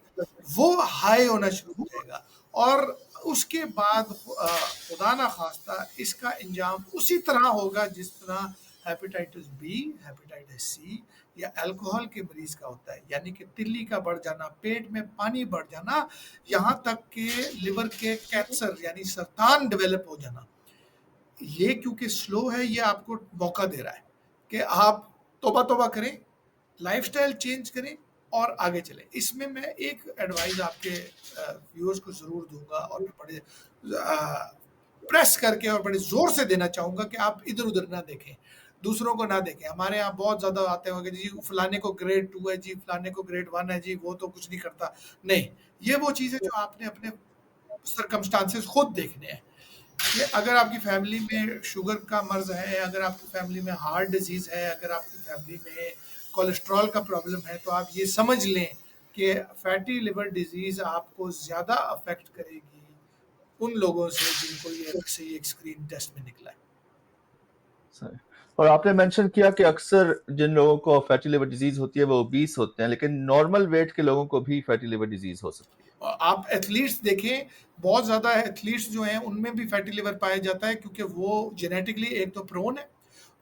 वो हाई होना शुरू हो जाएगा। और उसके बाद खुदा ना खास्ता इसका इंजाम उसी तरह होगा जिस तरह हेपेटाइटिस बी, हेपेटाइटिस सी या अल्कोहल के मरीज का होता है, यानी कि तिल्ली का बढ़ जाना, पेट में पानी बढ़ जाना, यहाँ तक कि लिवर के कैंसर यानी सरतान डेवलप हो जाना। ये क्योंकि स्लो है, ये आपको मौका दे रहा है कि आप तौबा तौबा करें, लाइफस्टाइल चेंज करें और आगे चलें। इसमें मैं एक एडवाइस आपके व्यूअर्स को ज़रूर दूंगा, और मैं बड़े प्रेस करके और बड़े ज़ोर से देना चाहूँगा कि आप इधर उधर ना देखें, दूसरों को ना देखें। हमारे यहाँ बहुत ज़्यादा आते होंगे जी, फलाने को ग्रेड 2 है जी, फलाने को ग्रेड 1 है जी, वो तो कुछ नहीं करता। नहीं, ये वो चीज़ है जो आपने अपने सरकमस्टांसेस खुद देखने हैं। ये अगर आपकी फैमिली में शुगर का मर्ज है, अगर आपकी फैमिली में हार्ट डिजीज़ है, अगर आपकी फैमिली में कोलेस्ट्रॉल का प्रॉब्लम है, तो आप ये समझ लें कि फैटी लिवर डिजीज़ आपको ज़्यादा अफेक्ट करेगी उन लोगों से जिनको ये एक स्क्रीन टेस्ट में निकला है। सही। और आपने मेंशन किया कि अक्सर जिन लोगों को फैटी लिवर डिजीज होती है वो ओबीस होते हैं, लेकिन नॉर्मल वेट के लोगों को भी फैटी लिवर डिजीज हो सकती है। और आप एथलीट्स देखें, बहुत ज़्यादा एथलीट्स जो हैं उनमें भी फैटी लिवर पाया जाता है, क्योंकि वो जेनेटिकली एक तो प्रोन है,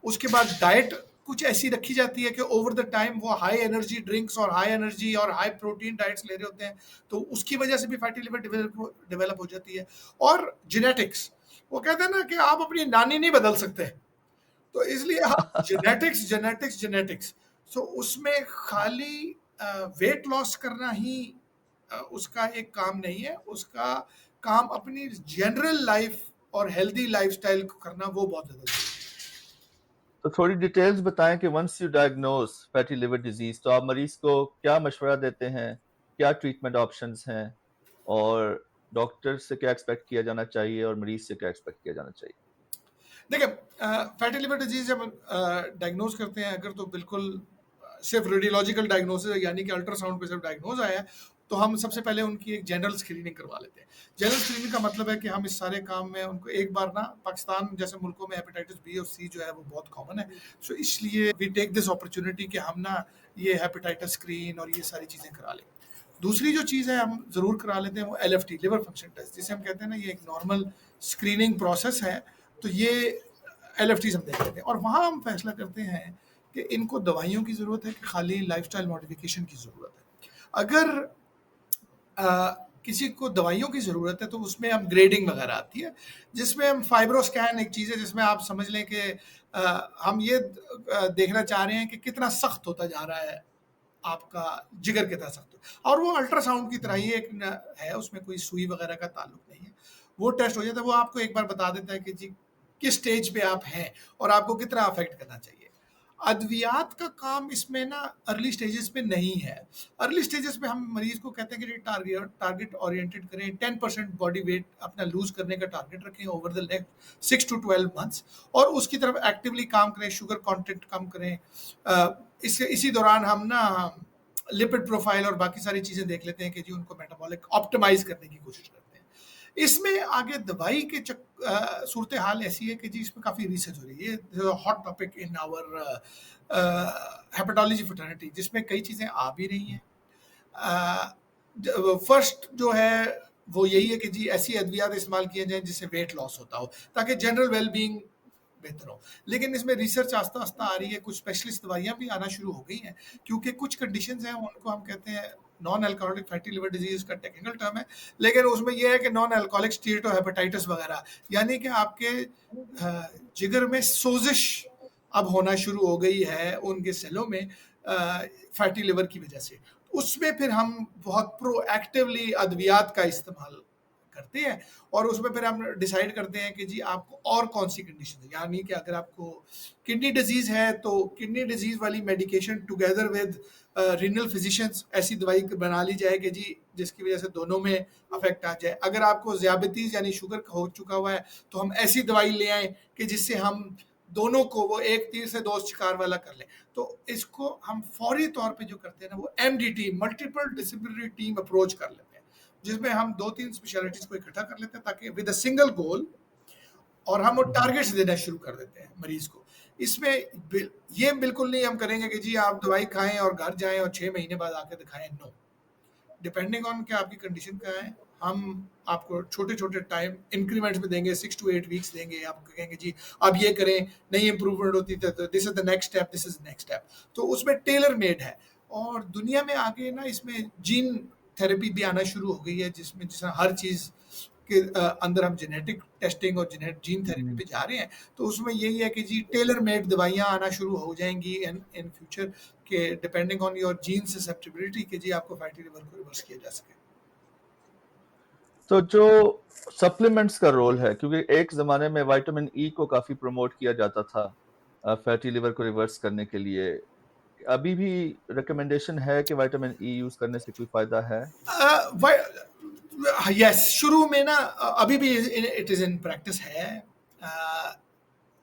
उसके बाद डाइट कुछ ऐसी रखी जाती है कि ओवर द टाइम वो हाई एनर्जी ड्रिंक्स और हाई एनर्जी और हाई प्रोटीन डाइट्स ले रहे होते हैं, तो उसकी वजह से भी फैटी लिवर डेवलप हो जाती है। और जेनेटिक्स, वो कहते हैं ना कि आप अपनी नानी नहीं बदल सकते, तो इसलिए आप जेनेटिक्स जेनेटिक्स जेनेटिक्स, सो उसमें खाली वेट लॉस करना ही उसका एक काम नहीं है, उसका काम अपनी जनरल लाइफ और हेल्दी लाइफस्टाइल करना वो बहुत ज़्यादा जरूरी है। तो थोड़ी डिटेल्स बताएं कि once you diagnose fatty liver disease तो आप मरीज को क्या मशवरा देते हैं, क्या ट्रीटमेंट ऑप्शंस हैं, और डॉक्टर से क्या एक्सपेक्ट किया जाना चाहिए और मरीज से क्या एक्सपेक्ट किया जाना चाहिए? देखिए, फैटी लिवर डिजीज जब डायग्नोज करते हैं अगर, तो बिल्कुल सिर्फ रेडियोलॉजिकल डायग्नोसिस यानी कि अल्ट्रासाउंड पे सिर्फ डायग्नोज आया है, तो हम सबसे पहले उनकी एक जनरल स्क्रीनिंग करवा लेते हैं। जनरल स्क्रीनिंग का मतलब है कि हम इस सारे काम में उनको एक बार ना, पाकिस्तान जैसे मुल्कों में हेपेटाइटिस बी और सी जो है वो बहुत कॉमन है, सो इसलिए वी टेक दिस अपॉर्चुनिटी कि हम ना ये हेपेटाइटिस स्क्रीन और ये सारी चीज़ें करा लें। दूसरी जो चीज़ है हम ज़रूर करा लेते हैं वो LFT, लिवर फंक्शन टेस्ट, जिसे हम कहते हैं ना, ये एक नॉर्मल स्क्रीनिंग प्रोसेस है। तो ये LFTs हम देख लेते हैं, और वहाँ हम फैसला करते हैं कि इनको दवाइयों की ज़रूरत है कि खाली लाइफस्टाइल मॉडिफिकेशन की ज़रूरत है। अगर किसी को दवाइयों की ज़रूरत है तो उसमें हम ग्रेडिंग वगैरह आती है, जिसमें हम फाइब्रोस्कैन एक चीज़ है जिसमें आप समझ लें कि हम ये देखना चाह रहे हैं कि कितना सख्त होता जा रहा है आपका जिगर, कितना सख्त, और वो अल्ट्रासाउंड की तरह ही एक है, उसमें कोई सुई वगैरह का ताल्लुक नहीं है। वो टेस्ट हो जाता है, वो आपको एक बार बता देता है कि जी किस स्टेज पे आप हैं और आपको कितना अफेक्ट करना चाहिए। अद्वियात का काम इसमें ना अर्ली स्टेजेस पे नहीं है। अर्ली स्टेजेस पे हम मरीज को कहते हैं कि टारगेट ओरिएंटेड करें, 10% बॉडी वेट अपना लूज करने का टारगेट रखें over the next 6 to 12 months, और उसकी तरफ एक्टिवली काम करें, शुगर कंटेंट कम करें। इसी दौरान हम ना लिपिड प्रोफाइल और बाकी सारी चीज़ें देख लेते हैं कि जी उनको मेटाबॉलिक ऑप्टिमाइज करने की कोशिश करते हैं। इसमें आगे दवाई के सूरत हाल ऐसी है कि जी इसमें काफ़ी रिसर्च हो रही है, ये hot topic in our hepatology fraternity, जिसमें कई चीज़ें आ भी रही हैं। फर्स्ट जो है वो यही है कि जी ऐसी अद्वियात इस्तेमाल किए जाएं जिससे वेट लॉस होता हो, ताकि जनरल वेलबींग बेहतर हो। लेकिन इसमें रिसर्च आस्ता आस्ता आ रही है, कुछ स्पेशलिस्ट दवाइयाँ भी आना शुरू हो गई हैं, क्योंकि कुछ कंडीशंस हैं उनको हम कहते हैं non alcoholic fatty liver disease का टेक्निकल टर्म है, लेकिन उसमें यह है कि नॉन अल्कोहलिक स्टीरेटोहेपेटाइटिस वगैरह, यानी कि आपके जिगर में सोजिश अब होना शुरू हो गई है उनके सेलों में फैटी लिवर की वजह से। उसमें फिर हम बहुत प्रोएक्टिवली अद्वियात का इस्तेमाल करते हैं और उसमें फिर हम डिसाइड करते हैं कि जी आपको और कौन सी कंडीशन है, यानी कि अगर आपको किडनी डिजीज है तो किडनी डिजीज वाली medication together with renal physicians ऐसी दवाई बना ली जाए कि जी जिसकी वजह से दोनों में अफेक्ट आ जाए। अगर आपको ज़ियाबतीस यानी शुगर हो चुका हुआ है तो हम ऐसी दवाई ले आए कि जिससे हम दोनों को वो एक तीर से दो शिकार वाला कर लें। तो इसको हम फौरी तौर पे जो करते हैं ना वो MDT multiple disciplinary team approach कर लेते हैं, जिसमें हम 2-3 स्पेशलिटीज को इकट्ठा कर लेते हैं ताकि विद अ सिंगल गोल, और हम वो टारगेट्स देना शुरू कर देते हैं मरीज को। इसमें ये बिल्कुल नहीं हम करेंगे कि जी आप दवाई खाएं और घर जाएं और 6 महीने बाद आके दिखाएं, नो। डिपेंडिंग ऑन क्या आपकी कंडीशन क्या है, हम आपको छोटे छोटे टाइम इंक्रीमेंट्स में देंगे, 6 to 8 वीक्स देंगे, आपको कहेंगे जी अब ये करें, नहीं इंप्रूवमेंट होती तो this is the next step, this is next step. तो उसमें टेलर मेड है। और दुनिया में आगे ना इसमें जीन थेरेपी भी आना शुरू हो गई है, जिसमें जिस हर चीज़ के अंदर हम जेनेटिक टेस्टिंग और जीन थेरेपी पे जा रहे हैं। तो उसमें यही है कि जी टेलर मेड दवाइयाँ आना शुरू हो जाएंगी इन फ्यूचर के depending on your gene susceptibility कि जी आपको फैटी लिवर को रिवर्स किया जा सके। तो जो सप्लीमेंट्स का रोल है, क्योंकि एक ज़माने में विटामिन ई को काफ़ी प्रमोट किया जाता था फैटी लिवर को रिवर्स करने के लिए, अभी भी रिकमेंडेशन है कि विटामिन ई यूज़ करने से कोई फ़ायदा है? यस, शुरू में ना अभी भी इट इज़ इन प्रैक्टिस है,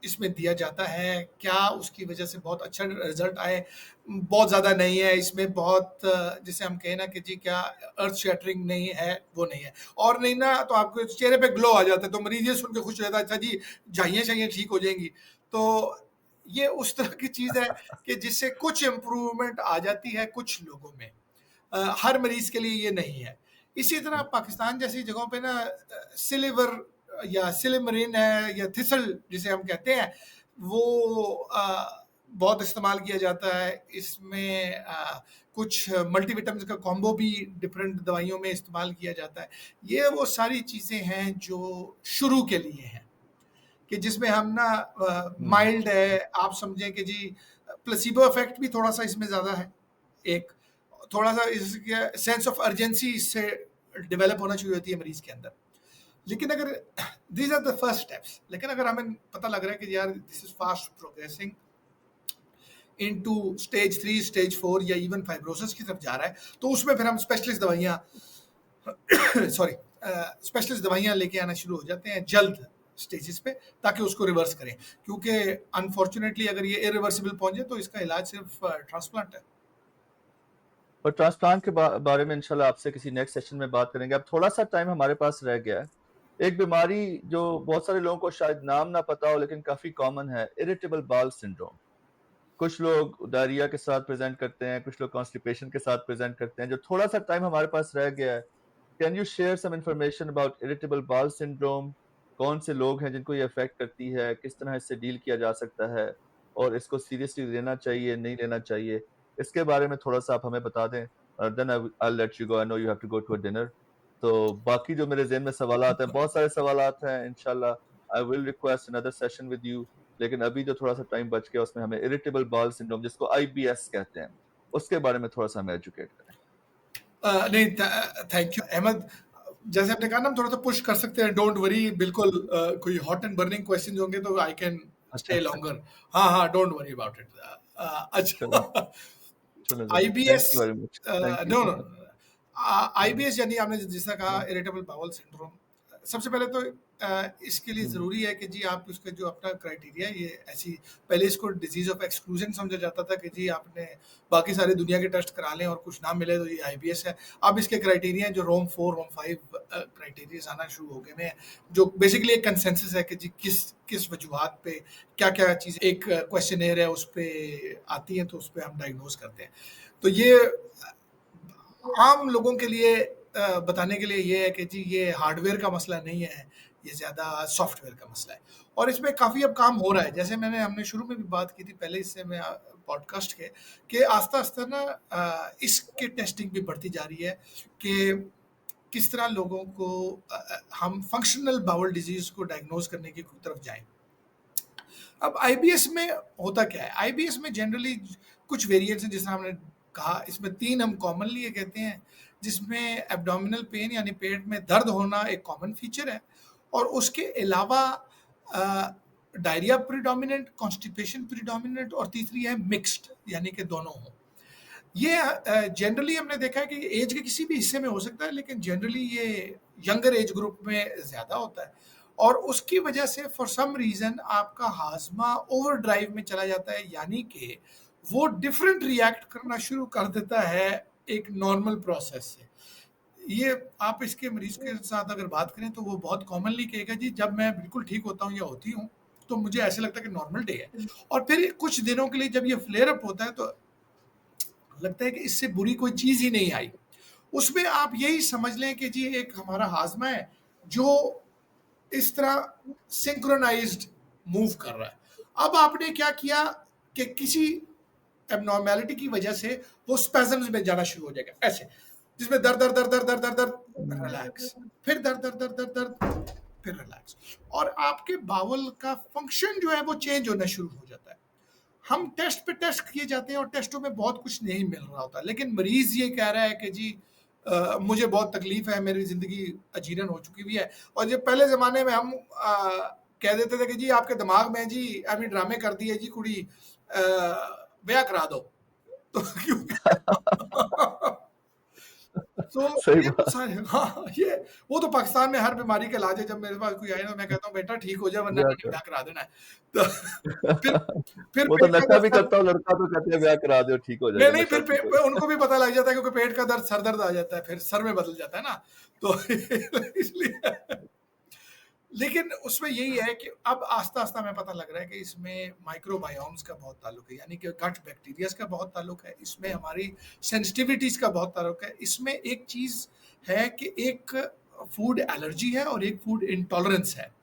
इसमें दिया जाता है, क्या उसकी वजह से बहुत अच्छा रिजल्ट आए, बहुत ज़्यादा नहीं है इसमें, बहुत जिसे हम कहें ना कि जी क्या अर्थ शैटरिंग नहीं है, वो नहीं है। और नहीं ना तो आपके चेहरे पे ग्लो आ जाता है, तो मरीज ये सुन के खुश रहता है, अच्छा जी झाइयाँ ठीक हो जाएंगी। तो ये उस तरह की चीज़ है कि जिससे कुछ इम्प्रूवमेंट आ जाती है कुछ लोगों में, हर मरीज के लिए ये नहीं है। इसी तरह पाकिस्तान जैसी जगहों पे ना सिल्वर या सिलिमरिन है या थिसल जिसे हम कहते हैं, वो बहुत इस्तेमाल किया जाता है। इसमें कुछ मल्टीविटामिन का कॉम्बो भी डिफरेंट दवाइयों में इस्तेमाल किया जाता है। ये वो सारी चीज़ें हैं जो शुरू के लिए हैं, कि जिसमें हम ना माइल्ड है, आप समझें कि जी प्लेसिबो इफेक्ट भी थोड़ा सा इसमें ज़्यादा है, एक थोड़ा सा इसके सेंस ऑफ अर्जेंसी इससे डेवलप होना शुरू होती है मरीज के अंदर। लेकिन अगर these are the first steps, लेकिन अगर हमें पता लग रहा है कि यार this is fast progressing into stage 3 stage 4 या इवन फाइब्रोसिस की तरफ जा रहा है, तो उसमें फिर हम स्पेशलिस्ट दवाइयाँ स्पेशलिस्ट दवाइयाँ लेके आना शुरू हो जाते हैं जल्द स्टेजेस पे, ताकि उसको रिवर्स करें। क्योंकि अनफॉर्चुनेटली अगर ये इरिवर्सिबल पहुंच जाए तो इसका इलाज सिर्फ ट्रांसप्लांट है। और ट्रांसप्लांट के बारे में इंशाल्लाह आपसे किसी नेक्स्ट सेशन में बात करेंगे। अब थोड़ा सा टाइम हमारे पास रह गया है। एक बीमारी जो बहुत सारे लोगों को शायद नाम ना पता हो लेकिन काफी कॉमन है, इरिटेबल बाउल सिंड्रोम। कुछ लोग डायरिया के साथ प्रेजेंट करते हैं, कुछ लोग कॉन्स्टिपेशन के साथ प्रेजेंट करते हैं। जो थोड़ा सा टाइम हमारे पास रह गया है, can you share some information about irritable bowel syndrome? कौन से लोग हैं जिनको ये अफेक्ट करती है, किस तरह इससे डील किया जा सकता है, और इसको सीरियसली लेना चाहिए नहीं लेना चाहिए, इसके बारे में थोड़ा सा आप हमें बता दें। Then I let you go, I know you have to go to a dinner. तो बाकी जो मेरे ज़हन में सवालात हैं, बहुत सारे सवालात हैं, इंशाल्लाह I will request another session with you. लेकिन अभी जो थोड़ा सा टाइम बच गया उसमें हमें इरिटेबल बाउल सिंड्रोम, जिसको आईबीएस कहते हैं, उसके बारे में थोड़ा सा हमें एजुकेट करें। नहीं, थैंक यू अहमद। जैसे आपने कहा ना, हम थोड़ा सा पुश कर सकते हैं, डोंट वरी, बिल्कुल कोई हॉट एंड बर्निंग क्वेश्चन होंगे तो आई कैन अच्छा स्टे अच्छा, लॉन्गर। हाँ हाँ, डोंट वरी अबाउट इट। चलो अच्छा, चलो जरा, thank IBS, you very much, thank no you. No, IBS यानी आपने जिसका कहा इरिटेबल बाउल सिंड्रोम, सबसे पहले तो इसके लिए ज़रूरी है कि जी आप उसका जो अपना क्राइटेरिया, ये ऐसी पहले इसको डिजीज ऑफ एक्सक्लूजन समझा जाता था कि जी आपने बाकी सारी दुनिया के टेस्ट करा लें और कुछ ना मिले तो ये आईबीएस है। अब इसके क्राइटेरिया जो रोम 4 रोम 5 क्राइटेरिया आना शुरू हो गए हैं, जो बेसिकली एक कंसेंसस है कि जी किस किस वजूहत पे क्या क्या चीज़ एक क्वेश्चनेयर है उस पर आती हैं, तो उस पर हम डायग्नोज करते हैं। तो ये आम लोगों के लिए बताने के लिए ये है कि जी ये हार्डवेयर का मसला नहीं है, ये ज़्यादा सॉफ्टवेयर का मसला है। और इसमें काफ़ी अब काम हो रहा है, जैसे हमने शुरू में भी बात की थी पहले इससे मैं पॉडकास्ट के, कि आस्ता आस्ता ना इसके टेस्टिंग भी बढ़ती जा रही है कि किस तरह लोगों को हम फंक्शनल बाउल डिजीज को डायग्नोज करने की तरफ जाएं। अब आईबीएस में होता क्या है, आईबीएस में जनरली कुछ वेरिएंट्स हैं, जिस तरह हमने कहा, इसमें 3 हम कॉमनली ये कहते हैं जिसमें एब्डोमिनल पेन यानी पेट में दर्द होना एक कॉमन फीचर है, और उसके अलावा डायरिया प्रीडोमिनेंट, कॉन्स्टिपेशन प्रीडोमिनेंट, और तीसरी है मिक्स्ड यानी कि दोनों हों। ये जनरली हमने देखा है कि एज के किसी भी हिस्से में हो सकता है, लेकिन जनरली ये यंगर एज ग्रुप में ज़्यादा होता है, और उसकी वजह से फॉर सम रीज़न आपका हाजमा ओवर ड्राइव में चला जाता है, यानी कि वो डिफरेंट रिएक्ट करना शुरू कर देता है एक नॉर्मल प्रोसेस से। ये आप इसके मरीज के साथ अगर बात करें तो वो बहुत कॉमनली कहेगा जी जब मैं बिल्कुल ठीक होता हूँ या होती हूँ तो मुझे ऐसे लगता है कि नॉर्मल डे है, और फिर कुछ दिनों के लिए जब ये फ्लेयर अप होता है तो लगता है कि इससे बुरी कोई चीज़ ही नहीं आई। उसमें आप यही समझ लें कि जी एक हमारा हाजमा है जो इस तरह सिंक्रोनाइज्ड मूव कर रहा है। अब आपने क्या किया कि किसी एबनॉर्मेलिटी की वजह से वो स्पैज़म्स में जाना शुरू हो जाएगा, ऐसे जिसमें दर्द दर्द दर्द दर्द दर्द दर्द रिलैक्स, फिर दर्द दर्द दर्द दर्द दर्द, फिर रिलैक्स, और आपके बावल का फंक्शन जो है वो चेंज होना शुरू हो जाता है। हम टेस्ट पे टेस्ट किए जाते हैं और टेस्टों में बहुत कुछ नहीं मिल रहा होता, लेकिन मरीज ये कह रहा है कि जी मुझे बहुत तकलीफ है, मेरी जिंदगी अजीरन हो चुकी हुई है। और जब पहले जमाने में हम कह देते थे कि जी आपके दिमाग में जी अभी ड्रामे कर दिए जी कुड़ी ब्याह करा दो, तो क्योंकि तो सही ये तो बात। सारे हाँ, ये वो तो पाकिस्तान में हर बीमारी का इलाज है। जब मेरे पास कोई आए ना मैं कहता हूँ बेटा ठीक हो जाए वरना ब्याह मैंने कर ब्याह करा देना है। तो फिर फिर वो तो पेट का नशा दर्द भी सर, करता हो लड़का तो कहते हैं ब्याह करा दो ठीक हो नहीं जाएगा, नहीं, नशा फिर ठीक हो जाएगा। उनको भी पता लग जाता है क्योंकि पेट का दर्द सर दर्द आ जाता है, फिर सर में बदल जाता है ना, तो इसलिए। लेकिन उसमें यही है कि अब आस्ता-आस्ता हमें पता लग रहा है कि इसमें माइक्रोबायोम्स का बहुत ताल्लुक है, यानी कि गट बैक्टीरियाज़ का बहुत ताल्लुक है, इसमें हमारी सेंसिटिविटीज़ का बहुत ताल्लुक है। इसमें एक चीज़ है कि एक फूड एलर्जी है और एक फूड इंटॉलरेंस है।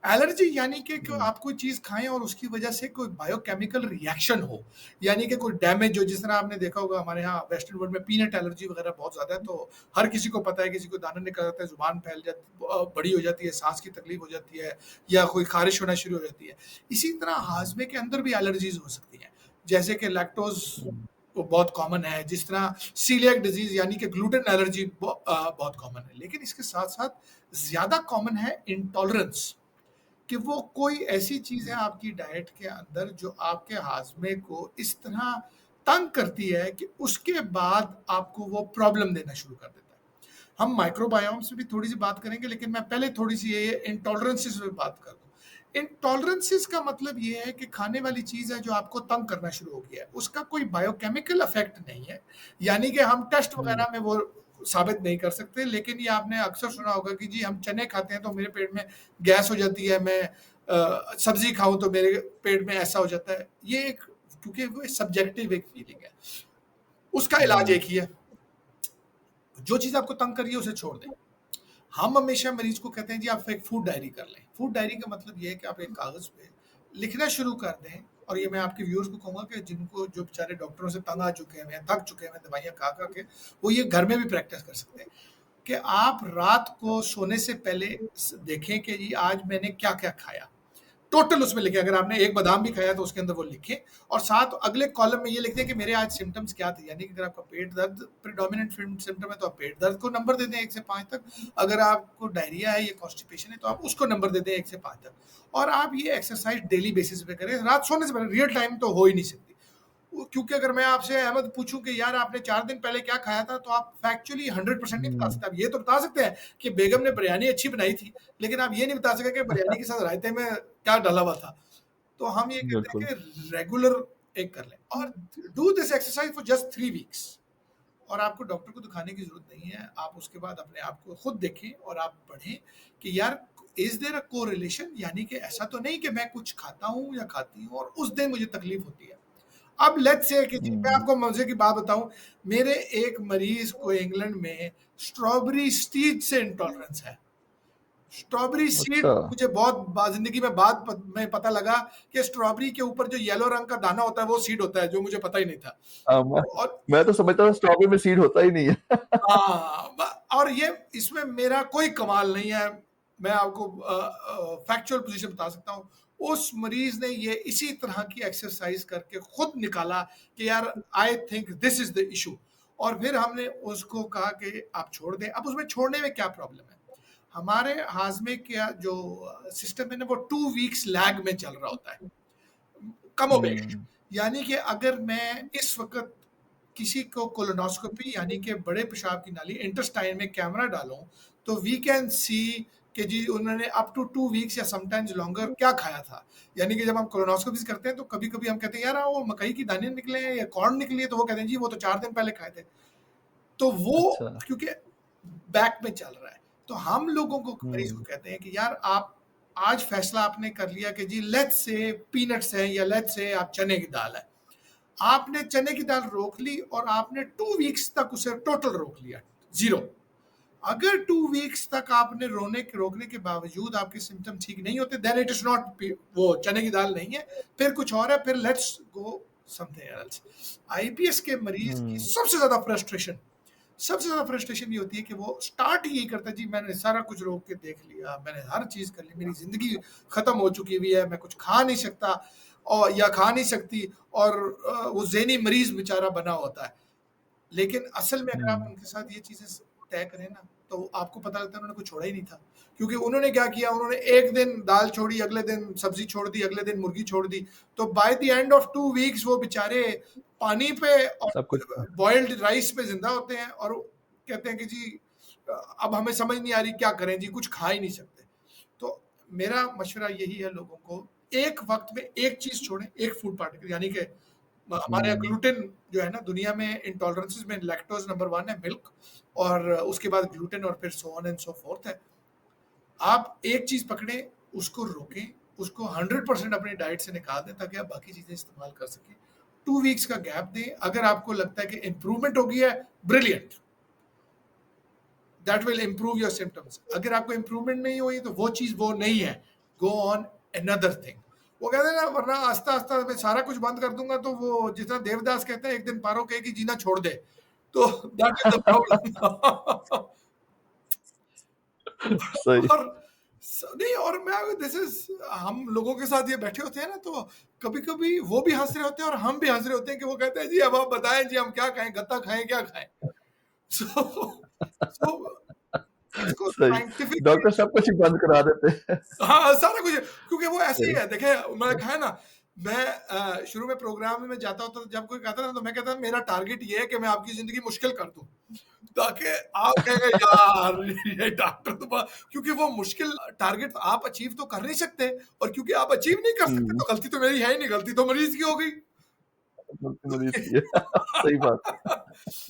एलर्जी यानी कि आप कोई चीज़ खाएँ और उसकी वजह से कोई बायोकेमिकल रिएक्शन हो, यानी कि कोई डैमेज हो, जिस तरह आपने देखा होगा हमारे यहाँ वेस्टर्न वर्ल्ड में पीनट एलर्जी वगैरह बहुत ज़्यादा है, तो हर किसी को पता है, किसी को दाना निकल जाता है, ज़ुबान फैल जाती बड़ी हो जाती है, सांस की तकलीफ हो जाती है, या कोई खारिश होना शुरू हो जाती है। इसी तरह हाजमे के अंदर भी एलर्जीज हो सकती हैं, जैसे कि लैक्टोज वो बहुत कॉमन है, जिस तरह सीलियक डिजीज यानी कि ग्लूटेन एलर्जी बहुत कॉमन है। लेकिन इसके साथ साथ ज़्यादा कॉमन है इंटॉलरेंस, कि वो कोई ऐसी चीज़ है आपकी डाइट के अंदर जो आपके हाजमे को इस तरह तंग करती है कि उसके बाद आपको वो प्रॉब्लम देना शुरू कर देता है। हम माइक्रोबायोम से भी थोड़ी सी बात करेंगे, लेकिन मैं पहले थोड़ी सी ये इंटॉलरेंसेस पे बात कर दूं। इंटॉलरेंसेस का मतलब ये है कि खाने वाली चीज़ है जो आपको तंग करना शुरू हो गया है, उसका कोई बायोकेमिकल इफेक्ट नहीं है, यानी कि हम टेस्ट वगैरह में वो साबित नहीं कर सकते। लेकिन ये आपने अक्सर सुना होगा कि जी हम चने खाते हैं तो मेरे पेट में गैस हो जाती है, मैं सब्जी खाऊं तो मेरे पेट में ऐसा हो जाता है। ये एक, क्योंकि वो सब्जेक्टिव एक फीलिंग है, उसका इलाज एक ही है, जो चीज़ आपको तंग कर रही है उसे छोड़ दें। हम हमेशा मरीज को कहते हैं जी आप एक फूड डायरी कर लें। फूड डायरी का मतलब ये है कि आप एक कागज़ पे लिखना शुरू कर दें, और ये मैं आपके व्यूअर्स को कहूँगा कि जिनको जो बेचारे डॉक्टरों से तंग आ चुके हैं, थक चुके हैं दवाइयाँ खा के, वो ये घर में भी प्रैक्टिस कर सकते हैं कि आप रात को सोने से पहले देखें कि जी आज मैंने क्या क्या खाया, टोटल उसमें लिखें। अगर आपने एक बादाम भी खाया तो उसके अंदर वो लिखें, और साथ अगले कॉलम में ये लिख दें कि मेरे आज सिम्टम्स क्या थे, यानी कि अगर आपका पेट दर्द प्रीडोमिनेंट सिम्टम है तो आप पेट दर्द को नंबर दे दें 1 से 5 तक, अगर आपको डायरिया है या कॉन्स्टिपेशन है तो आप उसको नंबर दे दें 1 से 5 तक, और आप ये एक्सरसाइज डेली बेसिस पे करें, रात सोने से पहले। रियल टाइम तो हो ही नहीं सकती, क्योंकि अगर मैं आपसे अहमद पूछूं कि यार आपने 4 दिन पहले क्या खाया था, तो आप फैक्चुअली 100% नहीं बता सकते। आप ये तो बता सकते हैं कि बेगम ने बिरयानी अच्छी बनाई थी, लेकिन आप ये नहीं बता सके कि बिरयानी के साथ रायते में क्या डाला हुआ था। तो हम ये कहते बिल्कुल। हैं कि रेगुलर एक कर लें, और do this exercise for just 3 weeks, और आपको डॉक्टर को दिखाने की जरूरत नहीं है। आप उसके बाद अपने आप को खुद देखें और आप पढ़ें कि यार इज देयर अ कोरिलेशन, यानी कि ऐसा तो नहीं कि मैं कुछ खाता हूँ या खाती हूँ और उस दिन मुझे तकलीफ होती है। अब लेट्स से कि जी मैं आपको मजे की बात बताऊं, मेरे एक मरीज को इंग्लैंड में स्ट्रॉबेरी सीड से इंटॉलरेंस है। स्ट्रॉबेरी सीड अच्छा। मुझे बहुत जिंदगी में बाद में पता लगा कि स्ट्रॉबेरी के ऊपर जो येलो रंग का दाना होता है वो सीड होता है, जो मुझे पता ही नहीं था। हाँ, और मैं तो समझता था स्ट्रॉबेरी में सीड होता ही नहीं है। और ये इसमें मेरा कोई कमाल नहीं है, मैं आपको फैक्चुअल पोजीशन बता सकता हूँ। उस मरीज ने ये इसी तरह की एक्सरसाइज करके खुद निकाला कि यार I think this is the issue. और फिर हमने उसको कहा कि आप छोड़ दें। अब उसमें छोड़ने में क्या प्रॉब्लम है, हमारे हाजमे का जो सिस्टम है ना वो 2 वीक्स लैग में चल रहा होता है, कमोबेश। यानी कि अगर मैं इस वक्त किसी को कोलोनोस्कोपी यानी कि बड़े पेशाब की नाली इंटेस्टाइन में कैमरा डालूं तो वी कैन सी कि जी उन्होंने अप टू 2 वीक्स या समटाइम्स लॉन्गर क्या खाया था। यानी कि जब हम कोलोनोस्कोपी करते हैं तो कभी कभी हम कहते हैं यार वो मकई की दाने निकले हैं या कॉर्न निकली है, तो वो कहते हैं जी वो तो 4 दिन पहले खाए थे। तो वो अच्छा। क्योंकि बैक में चल रहा है, तो हम लोगों को मरीज को कहते हैं कि यार आप आज फैसला आपने कर लिया कि जी लेट्स से पीनट्स है या लेट्स से आप चने की दाल है, आपने चने की दाल रोक ली और आपने 2 वीक्स तक उसे टोटल रोक लिया, जीरो। अगर 2 वीक्स तक आपने रोकने के बावजूद आपके सिम्टम ठीक नहीं होते, देन इट इज नॉट वो चने की दाल नहीं है, फिर कुछ और है, फिर let's go something else. IBS के मरीज की सबसे ज्यादा फ्रस्ट्रेशन ये होती है कि वो स्टार्ट ही यही करता है जी मैंने सारा कुछ रोक के देख लिया, मैंने हर चीज कर ली, मेरी जिंदगी खत्म हो चुकी हुई है, मैं कुछ खा नहीं सकता और या खा नहीं सकती, और वो ज़हनी मरीज बेचारा बना होता है। लेकिन असल में अगर आप उनके साथ ये चीजें तय करें ना तो आपको पता लगता है उन्होंने कुछ छोड़ा ही नहीं था। क्योंकि उन्होंने क्या किया, उन्होंने एक दिन दाल छोड़ी, अगले दिन सब्जी छोड़ दी, अगले दिन मुर्गी छोड़ दी, तो by the end of 2 weeks वो बेचारे पानी पे और सब कुछ। बॉइल्ड राइस पे जिंदा होते हैं और कहते हैं कि जी अब हमें समझ नहीं आ रही क्या करें जी, कुछ खा ही नहीं सकते। तो मेरा मशवरा यही है लोगों को, एक वक्त में एक चीज छोड़ें, एक फूड पार्टिकल, यानी कि हमारे ग्लूटेन जो है ना, दुनिया में इंटॉलरेंसेस में लैक्टोज नंबर 1 है, मिल्क, और उसके बाद ग्लूटेन और फिर so on and so fourth है। आप एक चीज पकड़े, उसको रोकें, उसको 100% अपनी डाइट से निकाल दें ताकि आप बाकी चीजें इस्तेमाल कर सकें। 2 वीक्स का गैप दें, अगर आपको लगता है कि इंप्रूवमेंट हो गया है, brilliant, that will improve your symptoms. अगर आपको इंप्रूवमेंट नहीं हुई तो वो चीज वो नहीं है, गो ऑन अनदर थिंग। वो कहते हैं ना, वरना आस्ता आस्ता मैं सारा कुछ बंद कर दूंगा तो वो जितना देवदास कहते हैं एक दिन पारो कहे कि जीना छोड़ दे, तो दैट इज द प्रॉब्लम। सही। और नहीं, और मैं दिस इज हम लोगों के साथ ये बैठे होते हैं ना, तो कभी कभी वो भी हंस रहे होते हैं और हम भी हंस रहे होते हैं कि वो कहते हैं जी अब आप बताएं जी हम क्या खाएं, गत्ता खाएं क्या खाएं। सो इसको सही। साइंटिफिकली, डॉक्टर सब कुछ ही बंद करा देते हैं। हाँ सारा कुछ, क्योंकि वो ऐसे ही सही। है। देखे मैंने कहा है ना, मैं शुरू में प्रोग्राम में जाता होता तो जब कोई कहता था तो मैं कहता मेरा टारगेट ये है कि मैं आपकी जिंदगी मुश्किल कर दूं ताकि आप कहेंगे यार ये डॉक्टर तो क्योंकि वो मुश्किल टारगेट आप अचीव तो कर नहीं सकते, और क्योंकि आप अचीव नहीं कर सकते तो गलती तो मेरी है ही नहीं, गलती तो मरीज की हो गई। मरीज की है। सही बात।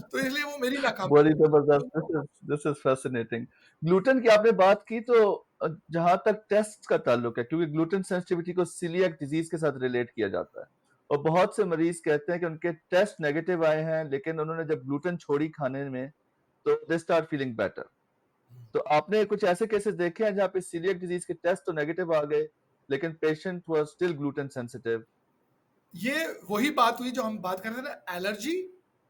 तो इसलिए वो मेरी नाकामी। बड़ी जबरदस्त। This is fascinating. ग्लूटेन की आपने बात की तो जहां तक टेस्ट का ताल्लुक है, क्योंकि ग्लूटेन सेंसिटिविटी को सीलियक डिजीज के साथ रिलेट किया जाता है, और बहुत से मरीज कहते हैं कि उनके टेस्ट नेगेटिव आए हैं, लेकिन उन्होंने जब ग्लूटेन छोड़ी खाने में तो दे स्टार्ट फीलिंग बेटर। तो आपने कुछ ऐसे केसेस देखे हैं जहाँ पे सीलियक डिजीज के टेस्ट तो नेगेटिव आ गए लेकिन patient was still gluten sensitive? ये वही बात हुई जो हम बात कर रहे थे ना, एलर्जी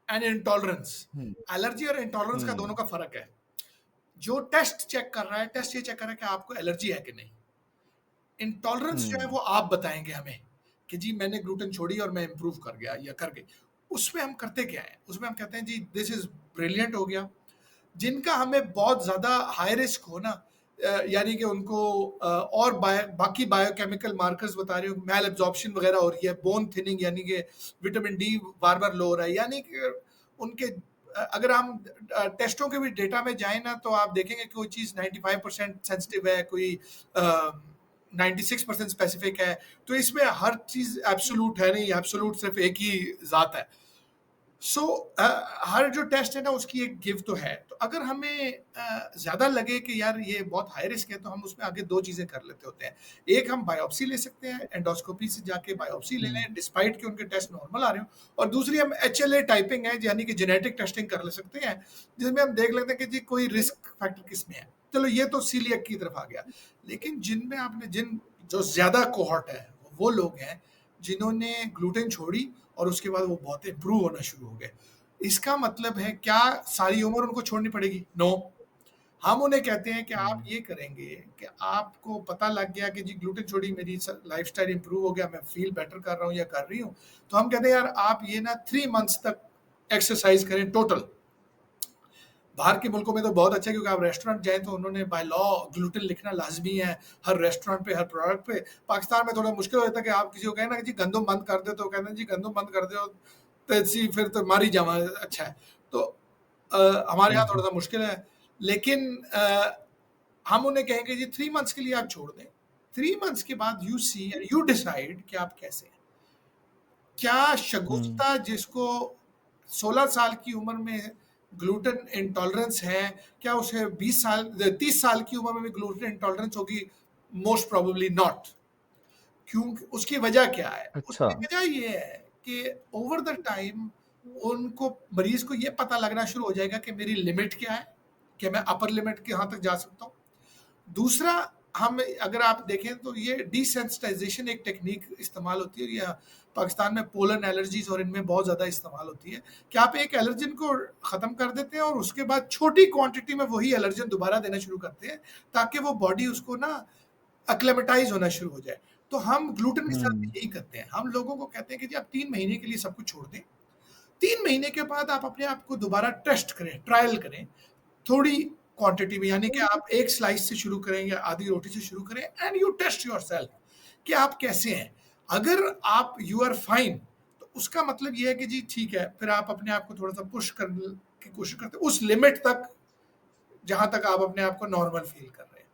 एंड इंटॉलरेंस। एलर्जी और इंटॉलरेंस का दोनों का फर्क है। जो टेस्ट चेक कर रहा है, टेस्ट ये चेक कर रहा है कि आपको एलर्जी है कि नहीं। इंटॉलरेंस जो है वो आप बताएंगे हमें कि जी मैंने ग्लूटेन छोड़ी और मैं इंप्रूव कर गया या कर गई। उसमें हम करते क्या है, उसमें हम कहते हैं जी दिस इज ब्रिलियंट हो गया। जिनका हमें बहुत ज्यादा हाई रिस्क हो ना, यानी कि उनको और बाकी बायोकेमिकल मार्कर्स बता रहे हो, मैल एब्जॉर्प्शन वगैरह हो रही है, बोन थिनिंग यानी कि विटामिन डी बार बार लो हो रहा है, यानी कि उनके अगर हम टेस्टों के भी डेटा में जाएं ना तो आप देखेंगे कि कोई चीज़ 95% सेंसिटिव है, कोई 96% स्पेसिफिक है। तो इसमें हर चीज़ एब्सोल्यूट है नहीं, एब्सोल्यूट सिर्फ एक ही ज़ात है। सो हर जो टेस्ट है ना उसकी एक गिव तो है। तो अगर हमें ज्यादा लगे कि यार ये बहुत हाई रिस्क है तो हम उसमें आगे दो चीजें कर लेते होते हैं। एक, हम बायोप्सी ले सकते हैं, एंडोस्कोपी से जाके बायोप्सी ले लें डिस्पाइट कि उनके टेस्ट नॉर्मल आ रहे हो। और दूसरी, हम HLA टाइपिंग है यानी कि जेनेटिक टेस्टिंग कर ले सकते हैं, जिसमें हम देख लेते हैं कि जी कोई रिस्क फैक्टर किसमें है। चलो ये तो सीलियक की तरफ आ गया। लेकिन जिनमें आपने जो ज्यादा कोहॉर्ट है वो लोग हैं जिन्होंने ग्लूटेन छोड़ी और उसके बाद वो बहुत इंप्रूव होना शुरू हो गए। इसका मतलब है क्या सारी उम्र उनको छोड़नी पड़ेगी? नो। हम उन्हें कहते हैं कि आप ये करेंगे कि आपको पता लग गया कि जी ग्लूटेन छोड़ी, मेरी लाइफस्टाइल इंप्रूव हो गया, मैं फील बेटर कर रहा हूँ या कर रही हूँ, तो हम कहते हैं यार आप ये ना 3 मंथ्स तक एक्सरसाइज करें टोटल। बाहर के मुल्कों में तो बहुत अच्छा है, क्योंकि आप रेस्टोरेंट जाएं तो उन्होंने बाय लॉ ग्लूटेन लिखना लाजमी है हर रेस्टोरेंट पे, हर प्रोडक्ट पे। पाकिस्तान में थोड़ा मुश्किल हो जाता है कि आप किसी को कहें ना कि जी गंदम बंद कर दे, तो कहते हैं जी गंदम बंद कर दो तो फिर तो मारी जावा अच्छा है। तो हमारे यहाँ थोड़ा सा मुश्किल है, लेकिन हम उन्हें कहेंगे जी 3 मंथ्स के लिए आप छोड़ दें। 3 मंथ्स के बाद you see and you decide कि आप कैसे हैं। क्या शगुफ्ता जिसको 16 साल की उम्र में ग्लूटेन इंटॉलरेंस है, क्या उसे 20 साल 30 साल की उम्र में भी ग्लूटेन इंटॉलरेंस होगी? Most probably not. क्यों? उसकी वजह क्या है? अच्छा। उसकी वजह ये है कि ओवर द टाइम उनको, मरीज को ये पता लगना शुरू हो जाएगा कि मेरी लिमिट क्या है, कि मैं अपर लिमिट के यहाँ तक जा सकता हूँ। दूसरा, हम अगर आप देखें तो ये डिसेंसिटाइजेशन एक टेक्निक इस्तेमाल होती है, और ये पाकिस्तान में पोलन एलर्जीज और इनमें बहुत ज़्यादा इस्तेमाल होती है, कि आप एक एलर्जन को ख़त्म कर देते हैं और उसके बाद छोटी क्वांटिटी में वही एलर्जन दोबारा देना शुरू करते हैं, ताकि वो बॉडी उसको ना एक्लेमेटाइज होना शुरू हो जाए। तो हम ग्लूटेन के साथ भी यही करते हैं, हम लोगों को कहते हैं कि जी आप 3 महीने के लिए सब कुछ छोड़ दें। 3 महीने के बाद आप अपने आप को दोबारा टेस्ट करें, ट्रायल करें, थोड़ी क्वांटिटी में, यानी कि आप एक स्लाइस से शुरू करें या आधी रोटी से शुरू करें, एंड यू टेस्ट योरसेल्फ कि आप कैसे हैं। अगर आप यू आर फाइन, तो उसका मतलब ये है कि जी ठीक है, फिर आप अपने आप को थोड़ा सा पुश करने की कोशिश करते हैं उस लिमिट तक जहां तक आप अपने आप को नॉर्मल फील कर रहे हैं।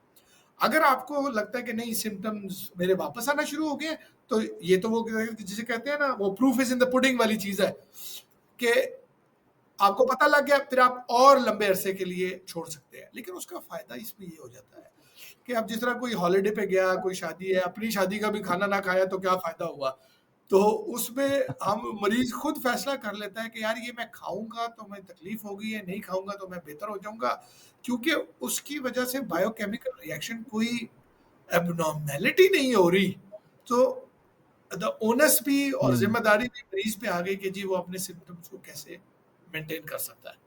अगर आपको लगता है कि नहीं सिम्टम्स मेरे वापस आना शुरू हो गए, तो ये तो वो जिसे कहते हैं ना, वो proof is in the pudding वाली चीज है कि आपको पता लग गया, फिर आप और लंबे अरसे के लिए छोड़ सकते हैं। लेकिन उसका फायदा इसमें ये हो जाता है कि अब जिस तरह कोई हॉलिडे पे गया, कोई शादी है, अपनी शादी का भी खाना ना खाया तो क्या फायदा हुआ। तो उसमें हम मरीज खुद फैसला कर लेता है कि यार ये मैं खाऊंगा तो मैं तकलीफ होगी, या नहीं खाऊंगा तो मैं बेहतर हो जाऊंगा, क्योंकि उसकी वजह से बायोकेमिकल रिएक्शन कोई एबनॉर्मेलिटी नहीं हो रही। तो द ओनस भी और जिम्मेदारी भी मरीज पे आ गई कि जी वो अपने सिम्टम्स को कैसे मेंटेन कर सकता है।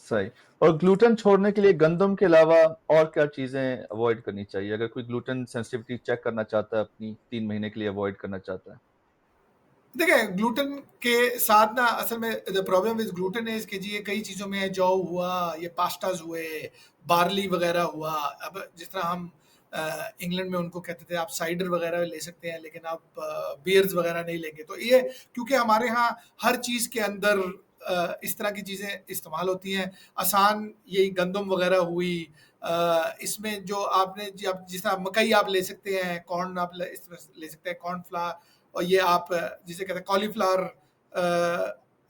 सही। और ग्लूटेन छोड़ने के लिए गंदम के अलावा और क्या चीजें अवॉइड करनी चाहिए, अगर कोई ग्लूटेन सेंसिटिविटी चेक करना चाहता है, अपनी 3 महीने के लिए अवॉइड करना चाहता है? देखिए ग्लूटेन के साथ ना, असल में the problem with gluten is कि जी ये कई चीज़ों में है, जौ हुआ, ये पास्ताज हुए, बार्ली वगैरह हुआ। अब जिस तरह हम इंग्लैंड में उनको कहते थे आप साइडर वगैरह ले सकते हैं, लेकिन आप बियर्स वगैरह नहीं लेंगे। तो ये क्योंकि हमारे यहाँ हर चीज़ के अंदर इस तरह की चीज़ें इस्तेमाल होती हैं। आसान यही गंदम वगैरह हुई, इसमें जो आपने आप जिस तरह मकई आप ले सकते हैं, कॉर्न आप ले सकते हैं, कॉर्नफ्लावर, और ये आप जिसे कहते हैं कॉलीफ्लावर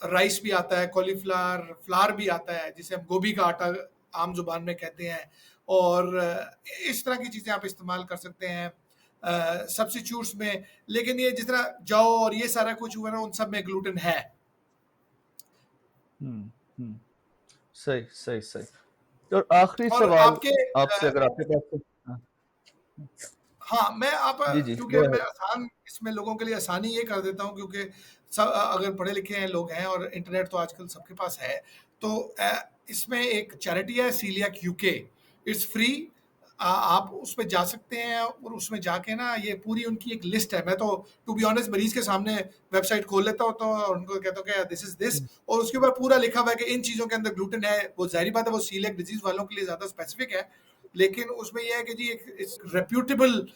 राइस भी आता है, कॉलीफ्लावर फ्लावर भी आता है, जिसे हम गोभी का आटा आम जुबान में कहते हैं। और इस तरह की चीज़ें आप इस्तेमाल कर सकते हैं सब्स्टिट्यूट्स में। लेकिन ये जिस तरह जौ और ये सारा कुछ हुआ ना, उन सब में ग्लूटेन है। सही सही सही। और आखिरी और सवाल आपके आपसे, अगर आपके पास हाँ, हाँ, मैं आप जी जी क्योंकि गो मैं अहेड। आसान इसमें लोगों के लिए आसानी ये कर देता हूँ, क्योंकि सब अगर पढ़े लिखे हैं लोग हैं और इंटरनेट तो आजकल सबके पास है। तो इसमें एक चैरिटी है सीलियाक यूके, इट्स फ्री। आप उसमें जा सकते हैं और उसमें जाके ना ये पूरी उनकी एक लिस्ट है। मैं तो टू बी ऑनेस्ट मरीज के सामने वेबसाइट खोल लेता हूँ, तो उनको कहता हूँ कि दिस इज दिस, और उसके ऊपर पूरा लिखा हुआ है कि इन चीज़ों के अंदर ग्लूटेन है। वो जाहिर बात है वो सीलियक डिजीज वालों के लिए ज़्यादा स्पेसिफिक है, लेकिन उसमें यह है कि जी एक रेप्यूटेबल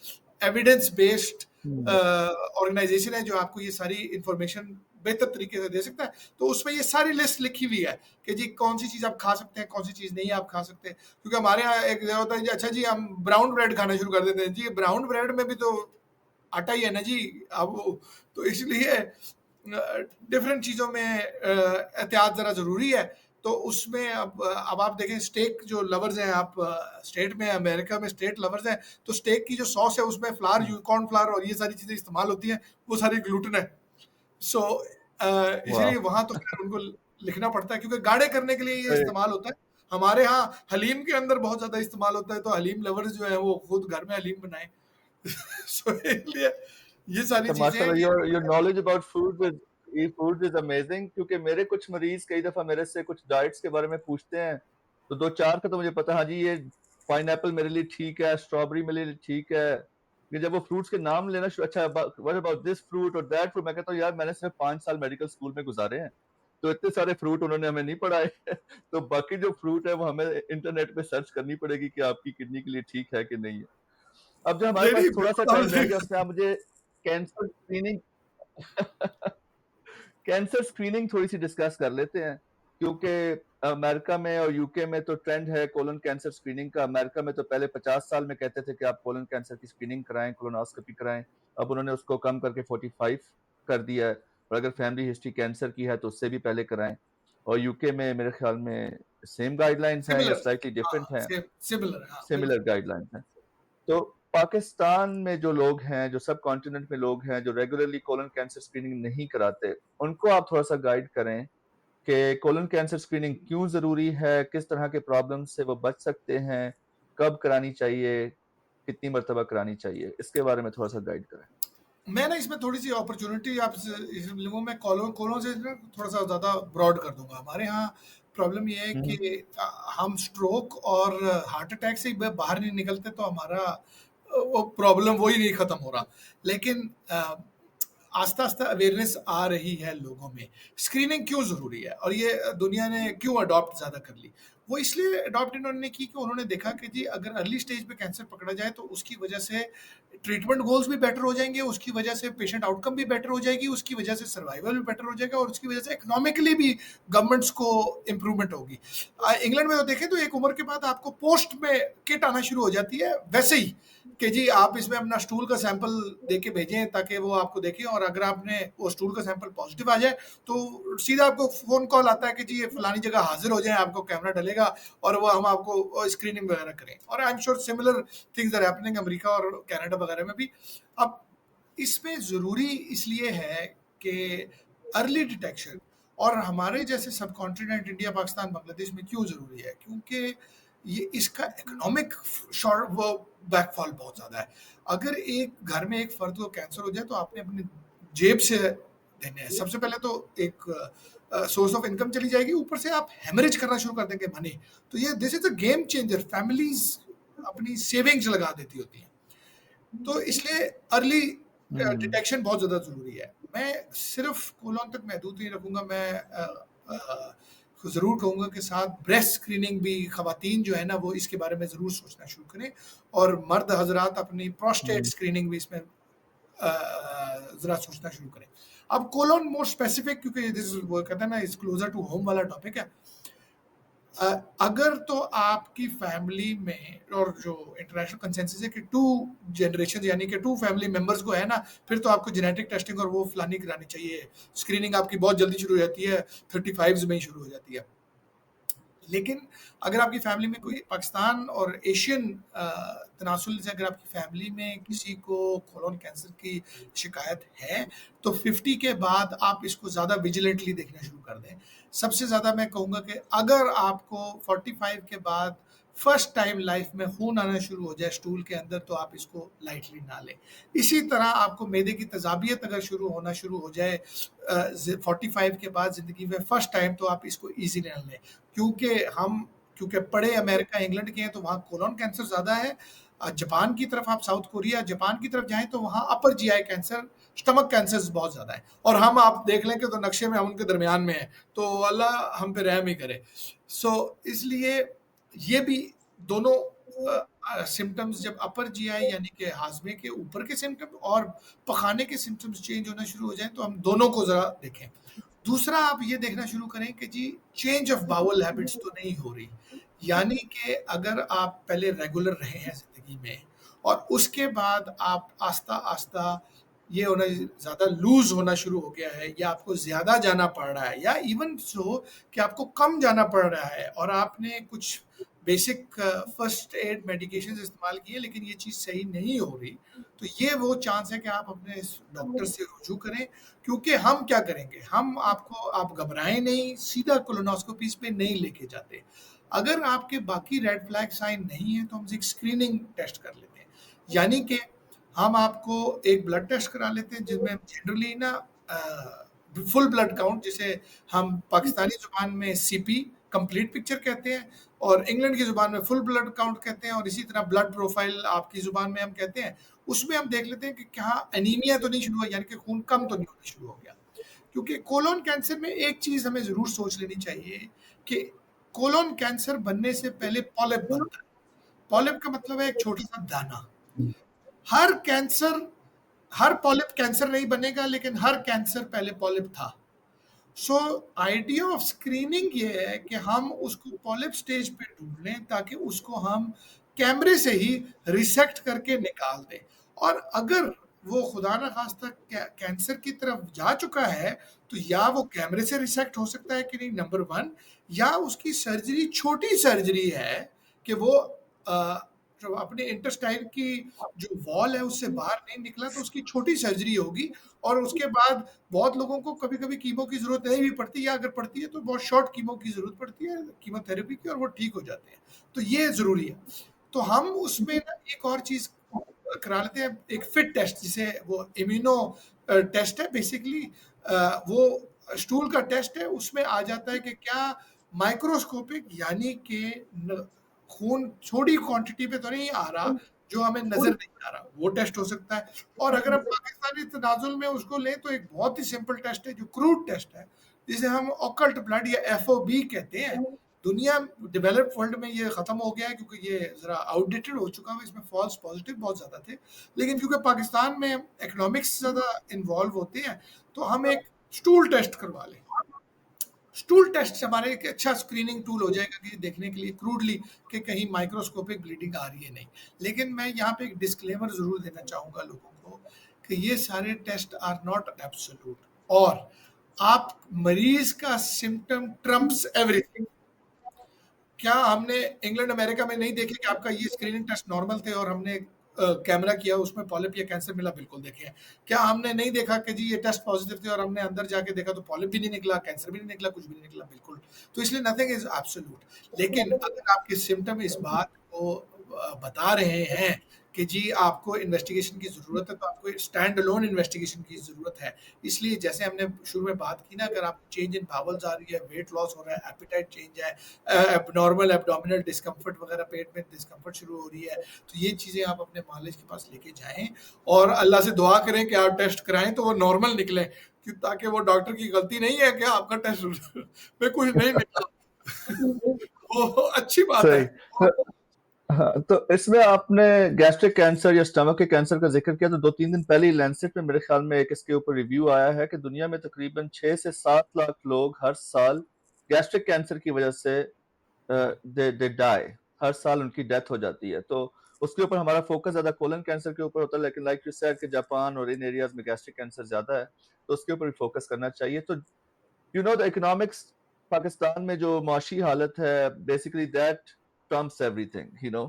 एविडेंस बेस्ड ऑर्गेनाइजेशन है जो आपको ये सारी इंफॉर्मेशन बेहतर तरीके से दे सकता है। तो उसमें ये सारी लिस्ट लिखी हुई है कि जी कौन सी चीज़ आप खा सकते हैं, कौन सी चीज़ नहीं आप खा सकते। क्योंकि हमारे यहाँ एक होता है जी, अच्छा जी हम ब्राउन ब्रेड खाना शुरू कर देते हैं। जी ब्राउन ब्रेड में भी तो आटा ही है ना जी। अब तो इसलिए डिफरेंट चीज़ों में एहतियात ज़रा ज़रूरी है। तो उसमें अब आप देखें स्टेक जो लवर्स हैं, आप स्टेट में अमेरिका में स्टेट लवर्स हैं, तो स्टेक की जो सॉस है उसमें फ्लावर, कॉर्न फ्लावर और ये सारी चीज़ें इस्तेमाल होती हैं, वो सारी ग्लूटेन है। सो वाह। इसलिए वहाँ तो फिर उनको लिखना पड़ता है, क्योंकि गाढ़े करने के लिए ये इस्तेमाल होता है। हमारे यहाँ हलीम के अंदर बहुत ज़्यादा इस्तेमाल होता है, तो हलीम लवर्स जो है वो खुद घर में हलीम बनाए। सो इसलिए ये सारी तो चीज़ें हैं माशाल्लाह, कि your knowledge about food is amazing, क्योंकि मेरे कुछ मरीज कई दफा मेरे से कुछ डाइट्स के बारे में पूछते हैं, तो 2-4 का तो मुझे पता है। हाँ जी, ये पाइनएप्पल मेरे लिए ठीक है, स्ट्रॉबेरी मेरे लिए ठीक है, कि जब वो फ्रूट्स के नाम लेना अच्छा व्हाट अबाउट दिस फ्रूट और दैट फ्रूट, मैं कहता हूँ यार मैंने सिर्फ 5 साल मेडिकल स्कूल में गुजारे हैं, तो इतने सारे फ्रूट उन्होंने हमें नहीं पढ़ाए तो बाकी जो फ्रूट है वो हमें इंटरनेट पे सर्च करनी पड़ेगी कि आपकी किडनी के लिए ठीक है कि नहीं है। अब जो हमारे नहीं पास नहीं थोड़ा सा बिल्कुल टाइम रह हमने गया उसमें आप मुझे कैंसर स्क्रीनिंग कैंसर स्क्रीनिंग थोड़ी सी डिस्कस कर लेते हैं, क्योंकि अमेरिका में और यूके में तो ट्रेंड है कोलन कैंसर स्क्रीनिंग का। अमेरिका में तो पहले 50 साल में कहते थे कि आप कोलन कैंसर की स्क्रीनिंग कराएं, कोलोनोस्कोपी कराएं, अब उन्होंने उसको कम करके 45 कर दिया है, और अगर फैमिली हिस्ट्री कैंसर की है तो उससे भी पहले कराएं। और यूके में मेरे ख्याल में सेम गाइडलाइंस हैं या सिमिलर, स्लाइटली हाँ डिफरेंट हैं, सिमिलर, हाँ सिमिलर बिल्कुल। गाइडलाइंस हैं। तो पाकिस्तान में जो लोग हैं, जो सब कॉन्टिनेंट में लोग हैं जो रेगुलरली कोलन कैंसर स्क्रीनिंग नहीं कराते, उनको आप थोड़ा सा गाइड करें कि कोलन कैंसर स्क्रीनिंग क्यों जरूरी है, किस तरह के प्रॉब्लम से वो बच सकते हैं, कब करानी चाहिए, कितनी मरतबा करानी चाहिए, इसके बारे में थोड़ा सा गाइड करें। मैं ना इसमें थोड़ी सी अपॉर्चुनिटी आप इस लूँगा, मैं कॉलों कॉलों से ना थोड़ा सा ज़्यादा ब्रॉड कर दूंगा। हमारे यहाँ प्रॉब्लम ये है हम्म। कि हम स्ट्रोक और हार्ट अटैक से बाहर नहीं निकलते, तो हमारा वो प्रॉब्लम वही नहीं खत्म हो रहा। लेकिन आस्ता आस्ता अवेयरनेस आ रही है लोगों में, स्क्रीनिंग क्यों ज़रूरी है और ये दुनिया ने क्यों अडॉप्ट ज़्यादा कर ली। वो इसलिए अडॉप्ट इन्होंने की कि उन्होंने देखा कि जी अगर अर्ली स्टेज पे कैंसर पकड़ा जाए तो उसकी वजह से ट्रीटमेंट गोल्स भी बेटर हो जाएंगे, उसकी वजह से पेशेंट आउटकम भी बेटर हो जाएगी, उसकी वजह से सर्वाइवल भी बेटर हो जाएगा, और उसकी वजह से इकोनॉमिकली भी गवर्नमेंट्स को इम्प्रूवमेंट होगी। इंग्लैंड में तो देखें तो एक उम्र के बाद आपको पोस्ट में किट आना शुरू हो जाती है, वैसे ही कि जी आप इसमें अपना स्टूल का सैंपल दे के भेजें ताकि वो आपको देखें, और अगर आपने वो स्टूल का सैंपल पॉजिटिव आ जाए तो सीधा आपको फोन कॉल आता है कि जी ये फलानी जगह हाजिर हो जाए, आपको कैमरा डलेगा और वो हम आपको स्क्रीनिंग वगैरह करें। और I am sure similar things are happening America और कनाडा वगैरह में भी। अब इसमें ज़रूरी इसलिए है कि अर्ली डिटेक्शन, और हमारे जैसे सब कॉन्टिनेंट इंडिया, पाकिस्तान, बांग्लादेश में क्यों ज़रूरी है, क्योंकि ये इसका इकोनॉमिक शॉर्ट वो बैकफॉल बहुत ज़्यादा है। अगर एक घर में एक फर्द को कैंसर हो जाए तो आपने अपनी जेब से देने हैं। सबसे पहले तो एक सोर्स ऑफ इनकम चली जाएगी, ऊपर से आप हेमरेज करना शुरू कर देंगे मनी। तो ये this is a game changer, families अपनी सेविंग्स लगा देती होती हैं। तो इसलिए अर्ली हम्म। डिटेक्शन बहुत ज़्यादा ज़रूरी है। मैं सिर्फ कोलोन तक महदूद नहीं रखूँगा, मैं ज़रूर कहूँगा कि साथ ब्रेस्ट स्क्रीनिंग भी ख़वातीन जो है ना वो इसके बारे में ज़रूर सोचना शुरू करें, और मर्द हज़रात अपनी प्रोस्टेट हम्म। स्क्रीनिंग भी इसमें ज़रा सोचना शुरू करें। अब कोलोन मोर स्पेसिफिक, क्योंकि दिस वो कहते हैं ना इस क्लोजर टू होम वाला टॉपिक है। अगर तो आपकी फैमिली में, और जो इंटरनेशनल कंसेंसस है कि 2 जनरेशन यानी कि 2 फैमिली मेंबर्स को है ना, फिर तो आपको जेनेटिक टेस्टिंग और वो फलानी करानी चाहिए। स्क्रीनिंग आपकी बहुत जल्दी शुरू हो जाती है, 35s में ही शुरू हो जाती है। लेकिन अगर आपकी फैमिली में कोई पाकिस्तान और एशियन तनासुल से अगर आपकी फैमिली में किसी को कोलोन कैंसर की शिकायत है, तो 50 के बाद आप इसको ज़्यादा विजिलेंटली देखना शुरू कर दें। सबसे ज़्यादा मैं कहूँगा कि अगर आपको 45 के बाद फर्स्ट टाइम लाइफ में खून आना शुरू हो जाए स्टूल के अंदर, तो आप इसको लाइटली ना लें। इसी तरह आपको मैदे की तजाबियत अगर होना शुरू हो जाए 45 के बाद ज़िंदगी में फर्स्ट टाइम, तो आप इसको ईजी ना लें। क्योंकि पड़े अमेरिका इंग्लैंड के हैं तो वहाँ कोलोन कैंसर ज़्यादा है। जापान की तरफ, आप साउथ कोरिया जापान की तरफ जाएं तो वहाँ upper GI cancer, stomach cancer बहुत ज़्यादा है, और हम आप देख लें कि तो नक्शे में हम उनके दरमियान में हैं, तो अल्लाह हम पे रहम ही करे। इसलिए ये भी दोनों सिम्टम्स, जब अपर जीआई यानी कि हाजमे के ऊपर के सिम्टम्स और पखाने के सिम्टम्स चेंज होना शुरू हो जाए, तो हम दोनों को ज़रा देखें। दूसरा आप ये देखना शुरू करें कि जी चेंज ऑफ बाउल हैबिट्स तो नहीं हो रही, यानी कि अगर आप पहले रेगुलर रहे हैं ज़िंदगी में और उसके बाद आप आस्ता आस्ता ये होना ज़्यादा लूज होना शुरू हो गया है, या आपको ज़्यादा जाना पड़ रहा है, या इवन सो कि आपको कम जाना पड़ रहा है और आपने कुछ बेसिक फर्स्ट एड मेडिकेशन इस्तेमाल किए लेकिन ये चीज़ सही नहीं हो रही, तो ये वो चांस है कि आप अपने डॉक्टर से रुजू करें। क्योंकि हम क्या करेंगे, हम आपको, आप घबराएं नहीं, सीधा कोलोनोस्कोपीज पे नहीं लेके जाते। अगर आपके बाकी रेड फ्लैग साइन नहीं है तो हम एक स्क्रीनिंग टेस्ट कर लेते हैं, यानी कि हम आपको एक ब्लड टेस्ट करा लेते हैं जिसमें जनरली ना फुल ब्लड काउंट, जिसे हम पाकिस्तानी जुबान में सीपी कंप्लीट पिक्चर कहते हैं और इंग्लैंड की जुबान में फुल ब्लड काउंट कहते हैं, और इसी तरह ब्लड प्रोफाइल आपकी जुबान में हम कहते हैं। उसमें हम देख लेते हैं कि क्या एनीमिया तो नहीं शुरू हुआ, यानी कि खून कम तो नहीं होना शुरू हो गया। क्योंकि कोलोन कैंसर में एक चीज हमें जरूर सोच लेनी चाहिए कि कोलोन कैंसर बनने से पहले पॉलिप बनता है। पॉलिप का मतलब है एक छोटा सा दाना। हर कैंसर, हर पॉलिप कैंसर नहीं बनेगा, लेकिन हर कैंसर पहले पॉलिप था। सो आइडिया ऑफ स्क्रीनिंग ये है कि हम उसको पॉलिप स्टेज पे ढूंढ लें ताकि उसको हम कैमरे से ही रिसेक्ट करके निकाल दें। और अगर वो खुदा न खास्ता कैंसर की तरफ जा चुका है तो या वो कैमरे से रिसेक्ट हो सकता है कि नहीं, नंबर वन, या उसकी सर्जरी छोटी सर्जरी है कि वो जो अपने इंटेस्टाइन की जो वॉल है उससे बाहर नहीं निकला, तो उसकी छोटी सर्जरी होगी। और उसके बाद बहुत लोगों को कभी कभी कीमो की जरूरत नहीं भी पड़ती, या अगर पड़ती है तो बहुत शॉर्ट कीमो की जरूरत पड़ती है, कीमोथेरेपी की, और वो ठीक हो जाते हैं। तो ये जरूरी है। तो हम उसमें ना एक और चीज करा लेते हैं, एक फिट टेस्ट, जिसे वो इम्यूनो टेस्ट है बेसिकली। वो स्टूल का टेस्ट है, उसमें आ जाता है कि क्या माइक्रोस्कोपिक, यानी कि खून छोटी क्वांटिटी पे तो नहीं आ रहा जो हमें नजर नहीं आ रहा, वो टेस्ट हो सकता है। और अगर हम पाकिस्तानी तनाजुल में उसको लें तो एक बहुत ही सिंपल टेस्ट है जो क्रूड टेस्ट है, जिसे हम ऑकल्ट ब्लड या एफओबी कहते हैं। दुनिया डेवलप्ड वर्ल्ड में ये खत्म हो गया है क्योंकि ये जरा आउटडेटेड हो चुका है, इसमें फॉल्स पॉजिटिव बहुत ज्यादा थे। लेकिन क्योंकि पाकिस्तान में इकोनॉमिक्स ज्यादा इन्वॉल्व होते हैं, तो हम एक स्टूल टेस्ट करवा लें। स्टूल टेस्ट हमारे एक अच्छा स्क्रीनिंग टूल हो जाएगा कि देखने के लिए क्रूडली कि कहीं माइक्रोस्कोपिक ब्लीडिंग आ रही है नहीं। लेकिन मैं यहाँ पे एक डिस्क्लेमर जरूर देना चाहूंगा लोगों को कि ये सारे टेस्ट आर नॉट एब्सोल्यूट, और आप मरीज का सिम्टम ट्रम्प्स एवरीथिंग। क्या हमने इंग्लैंड अमेरिका में नहीं देखे कि आपका ये स्क्रीनिंग टेस्ट नॉर्मल थे और हमने कैमरा किया उसमें पॉलिप या कैंसर मिला? बिल्कुल देखे हैं। क्या हमने नहीं देखा कि जी ये टेस्ट पॉजिटिव थे और हमने अंदर जाके देखा तो पॉलिप भी नहीं निकला, कैंसर भी नहीं निकला, कुछ भी नहीं निकला? बिल्कुल। तो इसलिए नथिंग इज एब्सोल्यूट। लेकिन अगर आपके सिम्टम इस बात को बता रहे हैं कि जी आपको इन्वेस्टिगेशन की ज़रूरत है, तो आपको स्टैंड अलोन इन्वेस्टिगेशन की ज़रूरत है। इसलिए जैसे हमने शुरू में बात की ना, अगर आपको चेंज इन बावल्स आ रही है, वेट लॉस हो रहा है, एपेटाइट चेंज है, एबनॉर्मल एब्डोमिनल डिस्कम्फर्ट वगैरह, पेट में डिस्कम्फर्ट शुरू हो रही है, तो ये चीज़ें आप अपने मालिज के पास लेके जाएं और अल्लाह से दुआ करें कि आप टेस्ट कराएं तो वो नॉर्मल निकले, ताकि वो डॉक्टर की गलती नहीं है कि आपका टेस्ट में कुछ नहीं निकला। वो अच्छी बात है। हाँ, तो इसमें आपने गैस्ट्रिक कैंसर या स्टमक के कैंसर का जिक्र किया, तो 2-3 दिन पहले ही लैंसेट में मेरे ख्याल में एक इसके ऊपर रिव्यू आया है कि दुनिया में तकरीबन 6 से 7 लाख लोग हर साल गैस्ट्रिक कैंसर की वजह से दे डाई, हर साल उनकी डेथ हो जाती है। तो उसके ऊपर हमारा फोकस ज्यादा कोलन कैंसर के ऊपर होता है, लेकिन लाइक यू सेड कि जापान और इन एरियाज में गैस्ट्रिक कैंसर ज्यादा है, तो उसके ऊपर भी फोकस करना चाहिए। तो you know the economics, Pakistan में जो माशी हालत है, basically that Trump's everything, you know,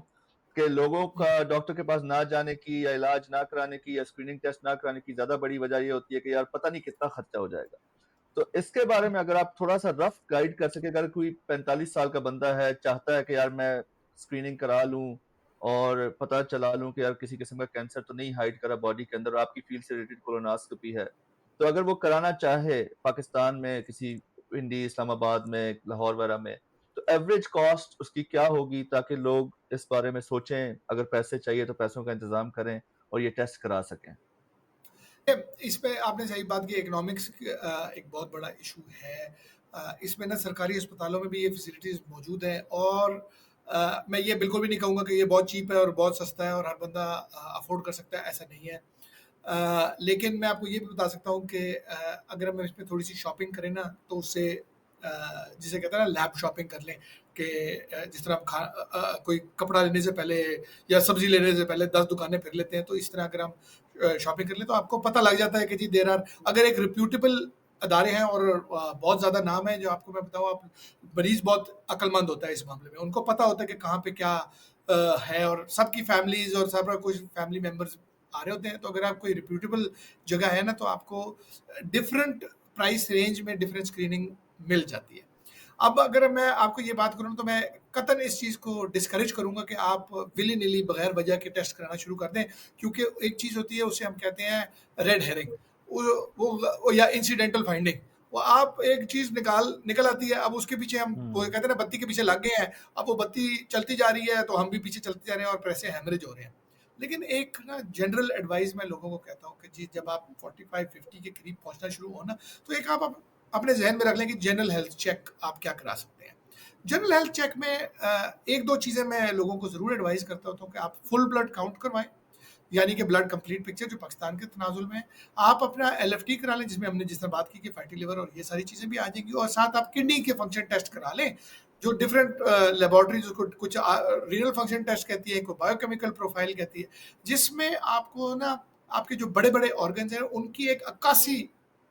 कि लोगों का डॉक्टर के पास ना जाने की या इलाज ना कराने की या स्क्रीनिंग टेस्ट ना कराने की ज्यादा बड़ी वजह ये होती है कि यार पता नहीं कितना खर्चा हो जाएगा। तो इसके बारे में अगर आप थोड़ा सा रफ गाइड कर सके, अगर कोई 45 साल का बंदा है, चाहता है कि यार मैं स्क्रीनिंग करा लूं और पता चला लूं कि यार किसी किस्म का कैंसर तो नहीं हाइड करा बॉडी के अंदर, आपकी फील्ड से रिलेटेड कोलोनोस्कोपी है, तो अगर वो कराना चाहे पाकिस्तान में किसी इंडी, इस्लामाबाद में, लाहौर वगैरह में, तो एवरेज कॉस्ट उसकी क्या होगी, ताकि लोग इस बारे में सोचें, अगर पैसे चाहिए तो पैसों का इंतजाम करें और ये टेस्ट करा सकें। इस पे आपने सही बात की, इकोनॉमिक्स एक बहुत बड़ा इशू है। इसमें ना सरकारी अस्पतालों में भी ये फैसिलिटीज़ मौजूद हैं, और मैं ये बिल्कुल भी नहीं कहूँगा कि ये बहुत चीप है और बहुत सस्ता है और हर बंदा अफोर्ड कर सकता है, ऐसा नहीं है। लेकिन मैं आपको ये भी बता सकता हूँ कि अगर हम इसमें थोड़ी सी शॉपिंग करें ना, तो उससे जिसे कहते हैं ना लैब शॉपिंग कर लें, कि जिस तरह हम कोई कपड़ा लेने से पहले या सब्जी लेने से पहले 10 दुकानें फिर लेते हैं, तो इस तरह अगर हम शॉपिंग कर लें तो आपको पता लग जाता है कि जी देर आर, अगर एक रिप्यूटेबल अदारे हैं और बहुत ज़्यादा नाम है, जो आपको मैं बताऊँ, आप मरीज बहुत अक्लमंद होता है इस मामले में, उनको पता होता है कि कहाँ पे क्या है, और सबकी फैमिलीज और सब कुछ फैमिली मेम्बर्स आ रहे होते हैं। तो अगर आप कोई रिप्यूटेबल जगह है ना, तो आपको डिफरेंट प्राइस रेंज में डिफरेंट स्क्रीनिंग मिल जाती है। अब अगर मैं आपको ये बात करूँ तो मैं कतन इस चीज़ को डिस्करेज करूंगा कि आप विली निली बगैर वजह के टेस्ट कराना शुरू कर दें, क्योंकि एक चीज़ होती है उसे हम कहते हैं रेड हेरिंग, वो या इंसिडेंटल फाइंडिंग। वो आप एक चीज़ निकल आती है, अब उसके पीछे हम वो कहते हैं ना बत्ती के पीछे लग गए हैं, अब वो बत्ती चलती जा रही है तो हम भी पीछे चलते जा रहे हैं और पैसे हैमरेज हो रहे हैं। लेकिन एक ना जनरल एडवाइस मैं लोगों को कहता हूँ कि जी जब आप 45-50 के करीब पहुंचना शुरू हो ना, तो एक आप अपने जहन में रख लें कि जनरल हेल्थ चेक आप क्या करा सकते हैं। जनरल हेल्थ चेक में एक दो चीज़ें मैं लोगों को ज़रूर एडवाइस करता होता हूँ कि आप फुल ब्लड काउंट करवाएं, यानी कि ब्लड कंप्लीट पिक्चर जो पाकिस्तान के तनाजुल में है। आप अपना एलएफटी करा लें, जिसमें हमने जिस तरह बात की कि फैटी लिवर और ये सारी चीज़ें भी आ जाएंगी, और साथ आप किडनी के फंक्शन टेस्ट करा लें, जो डिफरेंट लेबॉर्ट्रीज उसको कुछ रीनल फंक्शन टेस्ट कहती है, कोई बायोकेमिकल प्रोफाइल कहती है, जिसमें आपको ना आपके जो बड़े बड़े ऑर्गन्स हैं उनकी एक अक्कासी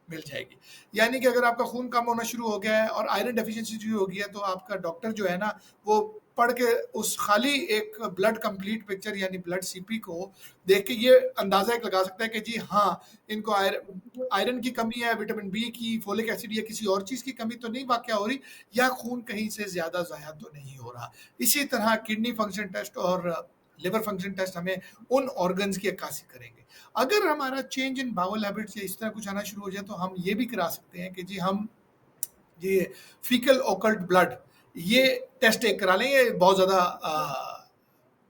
मिल जाएगी। यानी कि अगर आपका खून कम होना शुरू हो गया है और आयरन डेफिशिएंसी शुरू हो गया है, तो आपका डॉक्टर जो है ना वो पढ़ के उस खाली एक ब्लड कंप्लीट पिक्चर यानी ब्लड सीपी को देख के ये अंदाजा एक लगा सकता है कि जी हाँ, इनको आयरन की कमी है, विटामिन बी की, फोलिक एसिड या किसी और चीज़ की कमी तो नहीं वाक़या हो रही, या खून कहीं से ज़्यादा ज़ाया तो नहीं हो रहा। इसी तरह किडनी फंक्शन टेस्ट और लिवर फंक्शन टेस्ट हमें उन ऑर्गन्स की अक्कासी करेंगे। अगर हमारा चेंज इन बाउल हैबिट्स या इस तरह कुछ आना शुरू हो जाए, तो हम ये भी करा सकते हैं कि जी हम ये फीकल ऑकल्ट ब्लड ये टेस्ट एक करा लें। ये बहुत ज़्यादा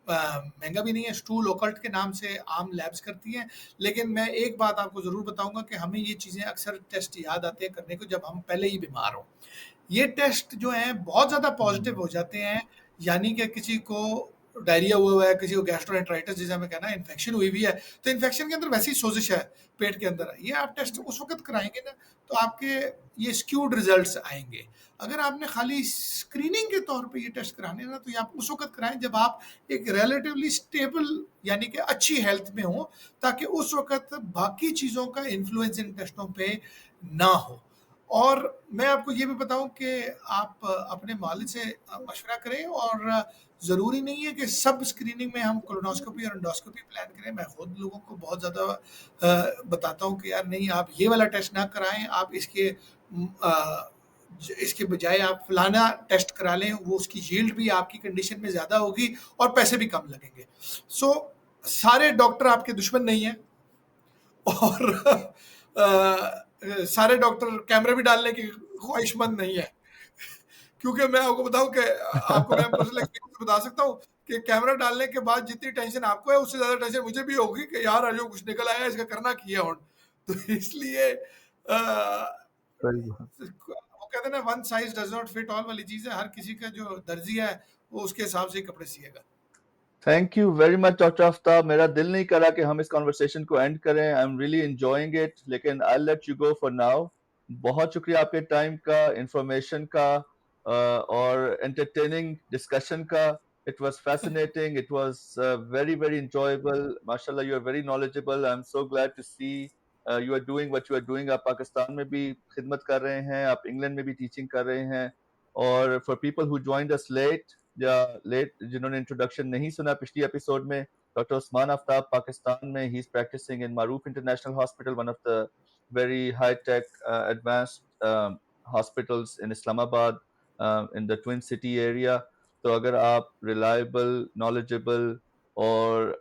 महंगा भी नहीं है, स्टूल ऑकल्ट के नाम से आम लैब्स करती हैं। लेकिन मैं एक बात आपको ज़रूर बताऊंगा कि हमें ये चीज़ें अक्सर टेस्ट याद आते हैं करने को जब हम पहले ही बीमार हों। ये टेस्ट जो हैं बहुत ज़्यादा पॉजिटिव हो जाते हैं, यानी कि किसी को डायरिया हुआ है, किसी को गैस्ट्रोएंटराइटिस जिसे हमें कहना है, इन्फेक्शन हुई हुई है, तो इन्फेक्शन के अंदर वैसी सोजिश है पेट के अंदर, ये आप टेस्ट उस वक्त कराएंगे ना, तो आपके ये स्क्यूड रिजल्ट्स आएंगे। अगर आपने खाली स्क्रीनिंग के तौर पे ये टेस्ट कराने ना, तो ये आप उस वक्त कराएं जब आप एक रिलेटिवली स्टेबल यानी कि अच्छी हेल्थ में हो, ताकि उस वक्त बाकी चीज़ों का इन्फ्लुएंस इन टेस्टों पे ना हो। और मैं आपको ये भी बताऊं कि आप अपने मालिक से मशवरा करें, और ज़रूरी नहीं है कि सब स्क्रीनिंग में हम कोलोनोस्कोपी और एंडोस्कोपी प्लान करें। मैं खुद लोगों को बहुत ज़्यादा बताता हूं कि यार नहीं, आप ये वाला टेस्ट ना कराएं, आप इसके बजाय आप फलाना टेस्ट करा लें, वो उसकी यील्ड भी आपकी कंडीशन में ज़्यादा होगी और पैसे भी कम लगेंगे। सो सारे डॉक्टर आपके दुश्मन नहीं हैं, और सारे डॉक्टर कैमरे भी डालने की ख्वाहिशमंद नहीं है। क्योंकि मैं आपको बताऊं कि आपको मैं पर्सनल एक्सपीरियंस बता सकता हूँ कि कैमरा डालने के बाद जितनी टेंशन आपको है, उससे ज़्यादा टेंशन मुझे भी होगी कि यार अजो कुछ निकल आया, इसका करना किया हो। तो इसलिए सही बात। वो कहते हैं ना, one size does not fit all वाली चीज़ है। हर किसी का जो दर्जी है वो उसके हिसाब से ही कपड़े सिएगा। Thank you very much doctor Aftab. मेरा दिल नहीं करा कि हम इस कॉन्वर्सेशन को एंड करें, I am really enjoying it, लेकिन I let you go for now. बहुत शुक्रिया आपके टाइम का, इंफॉर्मेशन का, और एंटरटेनिंग डिस्कशन का। It was fascinating, it was very very enjoyable. माशाल्लाह, you are very knowledgeable. I am so glad to see you are doing what you are doing. आप पाकिस्तान में भी खिदमत कर रहे हैं, आप इंग्लैंड में भी टीचिंग कर रहे हैं। और for people who joined us late, या लेट जिन्होंने इंट्रोडक्शन नहीं सुना पिछली एपिसोड में, डॉक्टर उस्मान आफ्ताब पाकिस्तान में, he is practising in Maroof International Hospital, one of the very high tech advanced hospitals in Islamabad, in the twin city area. तो अगर आप रिलायबल, नॉलेजेबल और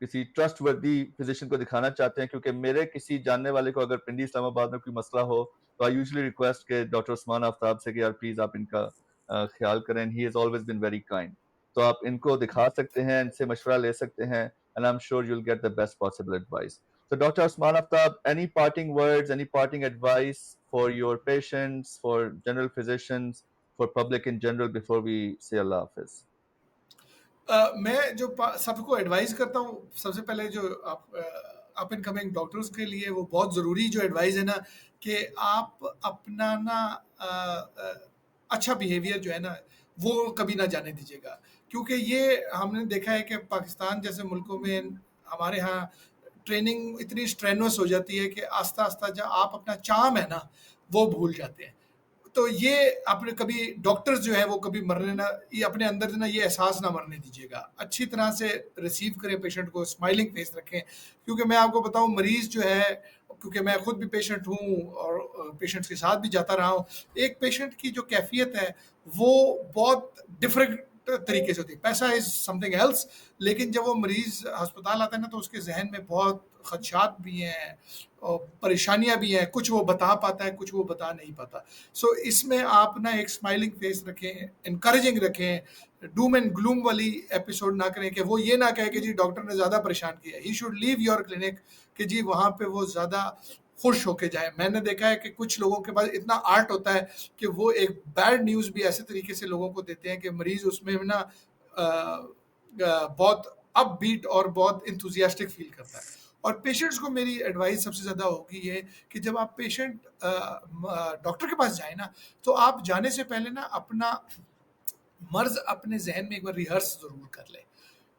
किसी ट्रस्ट वर्दी फिजिशियन को दिखाना चाहते हैं, क्योंकि मेरे किसी जानने वाले को अगर पिंडी इस्लामाबाद में कोई मसला हो, तो आई यूजुअली रिक्वेस्ट के डॉक्टर उस्मान आफ्ताब से कि यार प्लीज आप इनका ख्याल करें। He has always been very kind. तो आप इनको दिखा सकते हैं, इनसे मशवरा ले सकते हैं, and I am sure you will get the best possible advice. So Dr. Usman Aftab, any parting words, any parting advice for your patients, for general physicians, for public in general before we say Allah Hafiz? मैं जो सबको advice करता हूँ, सबसे पहले जो up and coming doctors के लिए वो बहुत ज़रूरी जो एडवाइस है ना, कि आप अपना ना अच्छा बिहेवियर जो है ना वो कभी ना जाने दीजिएगा। क्योंकि ये हमने देखा है कि पाकिस्तान जैसे मुल्कों में हमारे यहाँ ट्रेनिंग इतनी स्ट्रेनस हो जाती है कि आस्ता आस्ता जब आप अपना चाम है ना वो भूल जाते हैं। तो ये आपने कभी डॉक्टर्स जो है वो कभी मरने ना, ये अपने अंदर ना ये एहसास ना मरने दीजिएगा। अच्छी तरह से रिसीव करें पेशेंट को, स्माइलिंग फेस रखें। क्योंकि मैं आपको बताऊं, मरीज जो है, क्योंकि मैं खुद भी पेशेंट हूं और पेशेंट्स के साथ भी जाता रहा हूं, एक पेशेंट की जो कैफियत है वो बहुत डिफरेंट तरीके से होती है। पैसा इज समथिंग एल्स, लेकिन जब वो मरीज अस्पताल आता है ना तो उसके जहन में बहुत खदशात भी हैं और परेशानियां भी हैं, कुछ वो बता पाता है, कुछ वो बता नहीं पाता। सो इसमें आप ना एक स्माइलिंग फेस रखें, इनकरेजिंग रखें, डूम एंड ग्लूम वाली एपिसोड ना करें कि वो ये ना कहे कि जी डॉक्टर ने ज़्यादा परेशान किया। He should leave your clinic कि जी वहाँ पे वो ज़्यादा खुश होके जाए। मैंने देखा है कि कुछ लोगों के पास इतना आर्ट होता है कि वो एक बैड न्यूज़ भी ऐसे तरीके से लोगों को देते हैं कि मरीज उसमें ना बहुत अपबीट और बहुत इंथुजियास्टिक फील करता है। और पेशेंट्स को मेरी एडवाइस सबसे ज़्यादा होगी ये कि जब आप पेशेंट डॉक्टर के पास जाए ना, तो आप जाने से पहले ना अपना मर्ज अपने जहन में एक बार रिहर्स जरूर कर ले,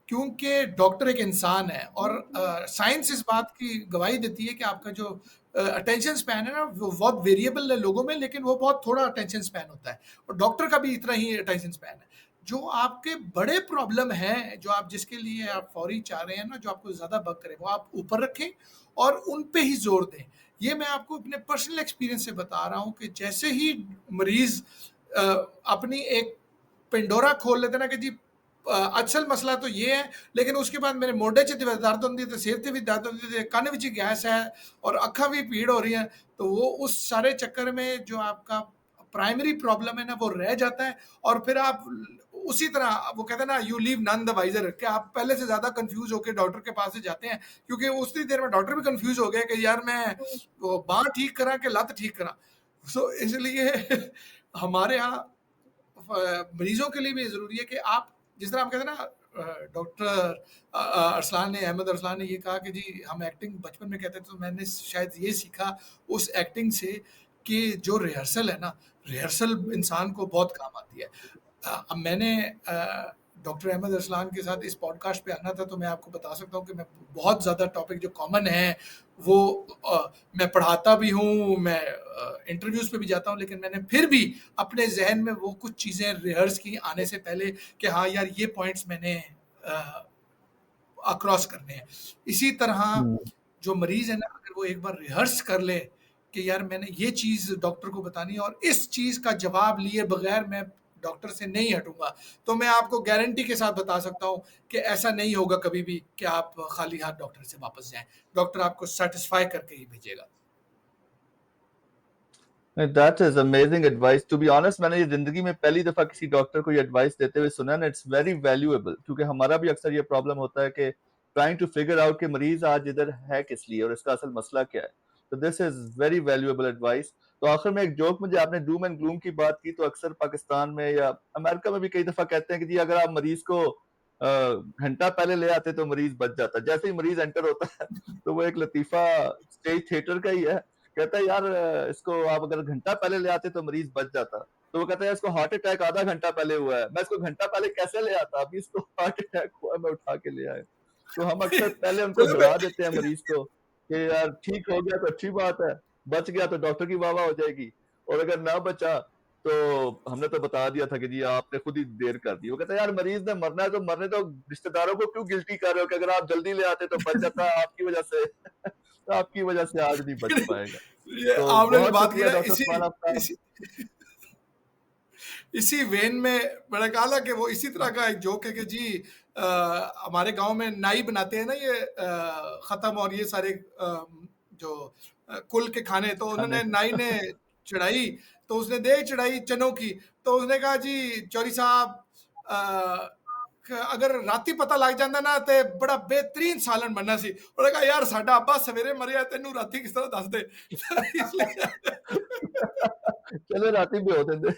क्योंकि डॉक्टर एक इंसान है और साइंस इस बात की गवाही देती है कि आपका जो अटेंशन स्पैन है ना वो बहुत वेरिएबल है लोगों में, लेकिन वो बहुत थोड़ा अटेंशन स्पैन होता है और डॉक्टर का भी इतना ही अटेंशन स्पैन है। जो आपके बड़े प्रॉब्लम हैं, जो आप जिसके लिए आप फौरी चाह रहे हैं ना, जो आपको ज़्यादा बग करे, वो आप ऊपर रखें और उन पे ही जोर दें। ये मैं आपको अपने पर्सनल एक्सपीरियंस से बता रहा हूँ कि जैसे ही मरीज अपनी एक पिंडोरा खोल लेते ना कि जी असल मसला तो ये है, लेकिन उसके बाद मेरे मोढे च दर्द होंदी है, सिर ते भी दर्द होंदी है, कान विच गैस है और अखा भी पीड़ हो रही है, तो वो उस सारे चक्कर में जो आपका प्राइमरी प्रॉब्लम है ना वो रह जाता है। और फिर आप उसी तरह वो कहते हैं ना, you leave none the wiser, कि आप पहले से ज्यादा कंफ्यूज होकर डॉक्टर के पास से जाते हैं, क्योंकि उसी देर में डॉक्टर भी कंफ्यूज हो गया कि यार मैं वो बांह ठीक करा कि लत ठीक करा। सो इसलिए हमारे यहाँ मरीजों के लिए भी ज़रूरी है कि आप जिस तरह आप कहते हैं ना, डॉक्टर अरसलान ने, अहमद अरसलान ने ये कहा कि जी हम एक्टिंग बचपन में कहते थे, तो मैंने शायद ये सीखा उस एक्टिंग से कि जो रिहर्सल है ना, रिहर्सल इंसान को बहुत काम आती है। अब मैंने डॉक्टर अहमद अरसलान के साथ इस पॉडकास्ट पे आना था, तो मैं आपको बता सकता हूँ कि मैं बहुत ज़्यादा टॉपिक जो कॉमन है वो मैं पढ़ाता भी हूँ, मैं इंटरव्यूज़ पे भी जाता हूँ, लेकिन मैंने फिर भी अपने जहन में वो कुछ चीज़ें रिहर्स की आने से पहले कि हाँ यार ये पॉइंट्स मैंने अक्रॉस करने हैं। इसी तरह जो मरीज है ना, अगर वो एक बार रिहर्स कर ले कि यार मैंने ये चीज़ डॉक्टर को बतानी है और इस चीज़ का जवाब लिए बगैर मैं डॉक्टर से नहीं हटूंगा, तो मैं आपको गारंटी के साथ बता सकता हूँ कि ऐसा नहीं होगा कभी भी कि आप खाली हाथ डॉक्टर से वापस जाएं। डॉक्टर आपको सेटिस्फाई करके ही भेजेगा। That is amazing advice. To be honest, मैंने ये जिंदगी में पहली दफा किसी डॉक्टर को ये एडवाइस देते हुए सुना ना, इट्स वेरी वैल्यूएबल, क्योंकि हमारा भी अक्सर ये प्रॉब्लम होता है कि ट्राइंग टू फिगर आउट कि मरीज आज इधर है किस लिए और इसका असल मसला क्या है। तो this is very valuable advice. तो आखिर में एक जोक, मुझे आपने डूम एंड ग्लूम की बात की, तो अक्सर पाकिस्तान में या अमेरिका में भी कई दफा कहते हैं कि जी अगर आप मरीज को घंटा पहले ले आते तो मरीज बच जाता। जैसे ही मरीज एंटर होता है तो वो एक लतीफा स्टेज थिएटर का ही है, कहता है यार इसको आप अगर घंटा पहले ले आते तो मरीज बच जाता। तो वो कहता है इसको हार्ट अटैक आधा घंटा पहले हुआ है, मैं इसको घंटा पहले कैसे ले आता, अभी इसको हार्ट अटैक हुआ है, मैं उठा के ले आया। तो हम अक्सर पहले उनको चलो डरा देते हैं मरीज को कि यार ठीक हो गया तो अच्छी बात है, बच गया तो डॉक्टर की वाह वाह हो जाएगी, और अगर ना बचा तो हमने तो बता दिया था कि जी आपने खुद ही देर कर दी। वो कहता है यार मरीज ने मरना है तो मरने दो, रिश्तेदारों को क्यों गिल्टी कर रहे हो कि अगर आप जल्दी ले आते तो बच जाता, आपकी वजह से तो आपकी वजह से आज नहीं बच पाएगा। ये तो आपने जो बहुत बात की शुक्रिया ना, डॉक्टर इसी उस्मान आफ्ताब। इसी इसी वेन में मैंने कहा कि वो इसी तरह का एक जोक है कि जी हमारे गांव में नाई बनाते हैं ना ये खत्म और ये सारे जो कुल के खाने, तो खाने उन्होंने नाई ने चढ़ाई, तो उसने दे चढ़ाई चनों की, तो उसने कहा जी चौरी साहब अगर राती पता लग जाता ना तो बड़ा बेहतरीन सालन बनना सी। उन्होंने कहा यार साडा अब्बा सवेरे मरिया, तेनू राती किस तरह दस दे। इसलिए चलो रात ही भी होते थे।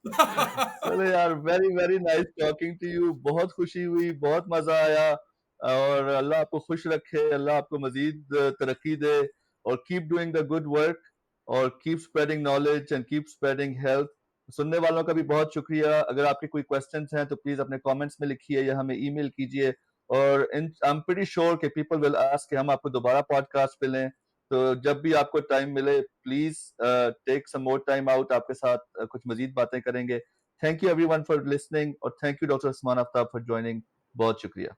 चलो यार, very very nice talking to you, बहुत खुशी हुई, बहुत मजा आया, और अल्लाह आपको खुश रखे, अल्लाह आपको मजीद तरक्की दे, और keep doing the good work, और keep spreading knowledge and keep spreading health. सुनने वालों का भी बहुत शुक्रिया। अगर आपके कोई क्वेश्चंस हैं तो प्लीज अपने कमेंट्स में लिखिए या हमें ईमेल कीजिए, और आई एम प्रीटी श्योर कि पीपल विल आस्क कि हम आपको दोबारा पॉडकास्ट पे लें। तो जब भी आपको टाइम मिले please take some more time out, आपके साथ कुछ मजीद बातें करेंगे। Thank you everyone for listening, और thank you doctor Usman Aftab for joining. बहुत शुक्रिया।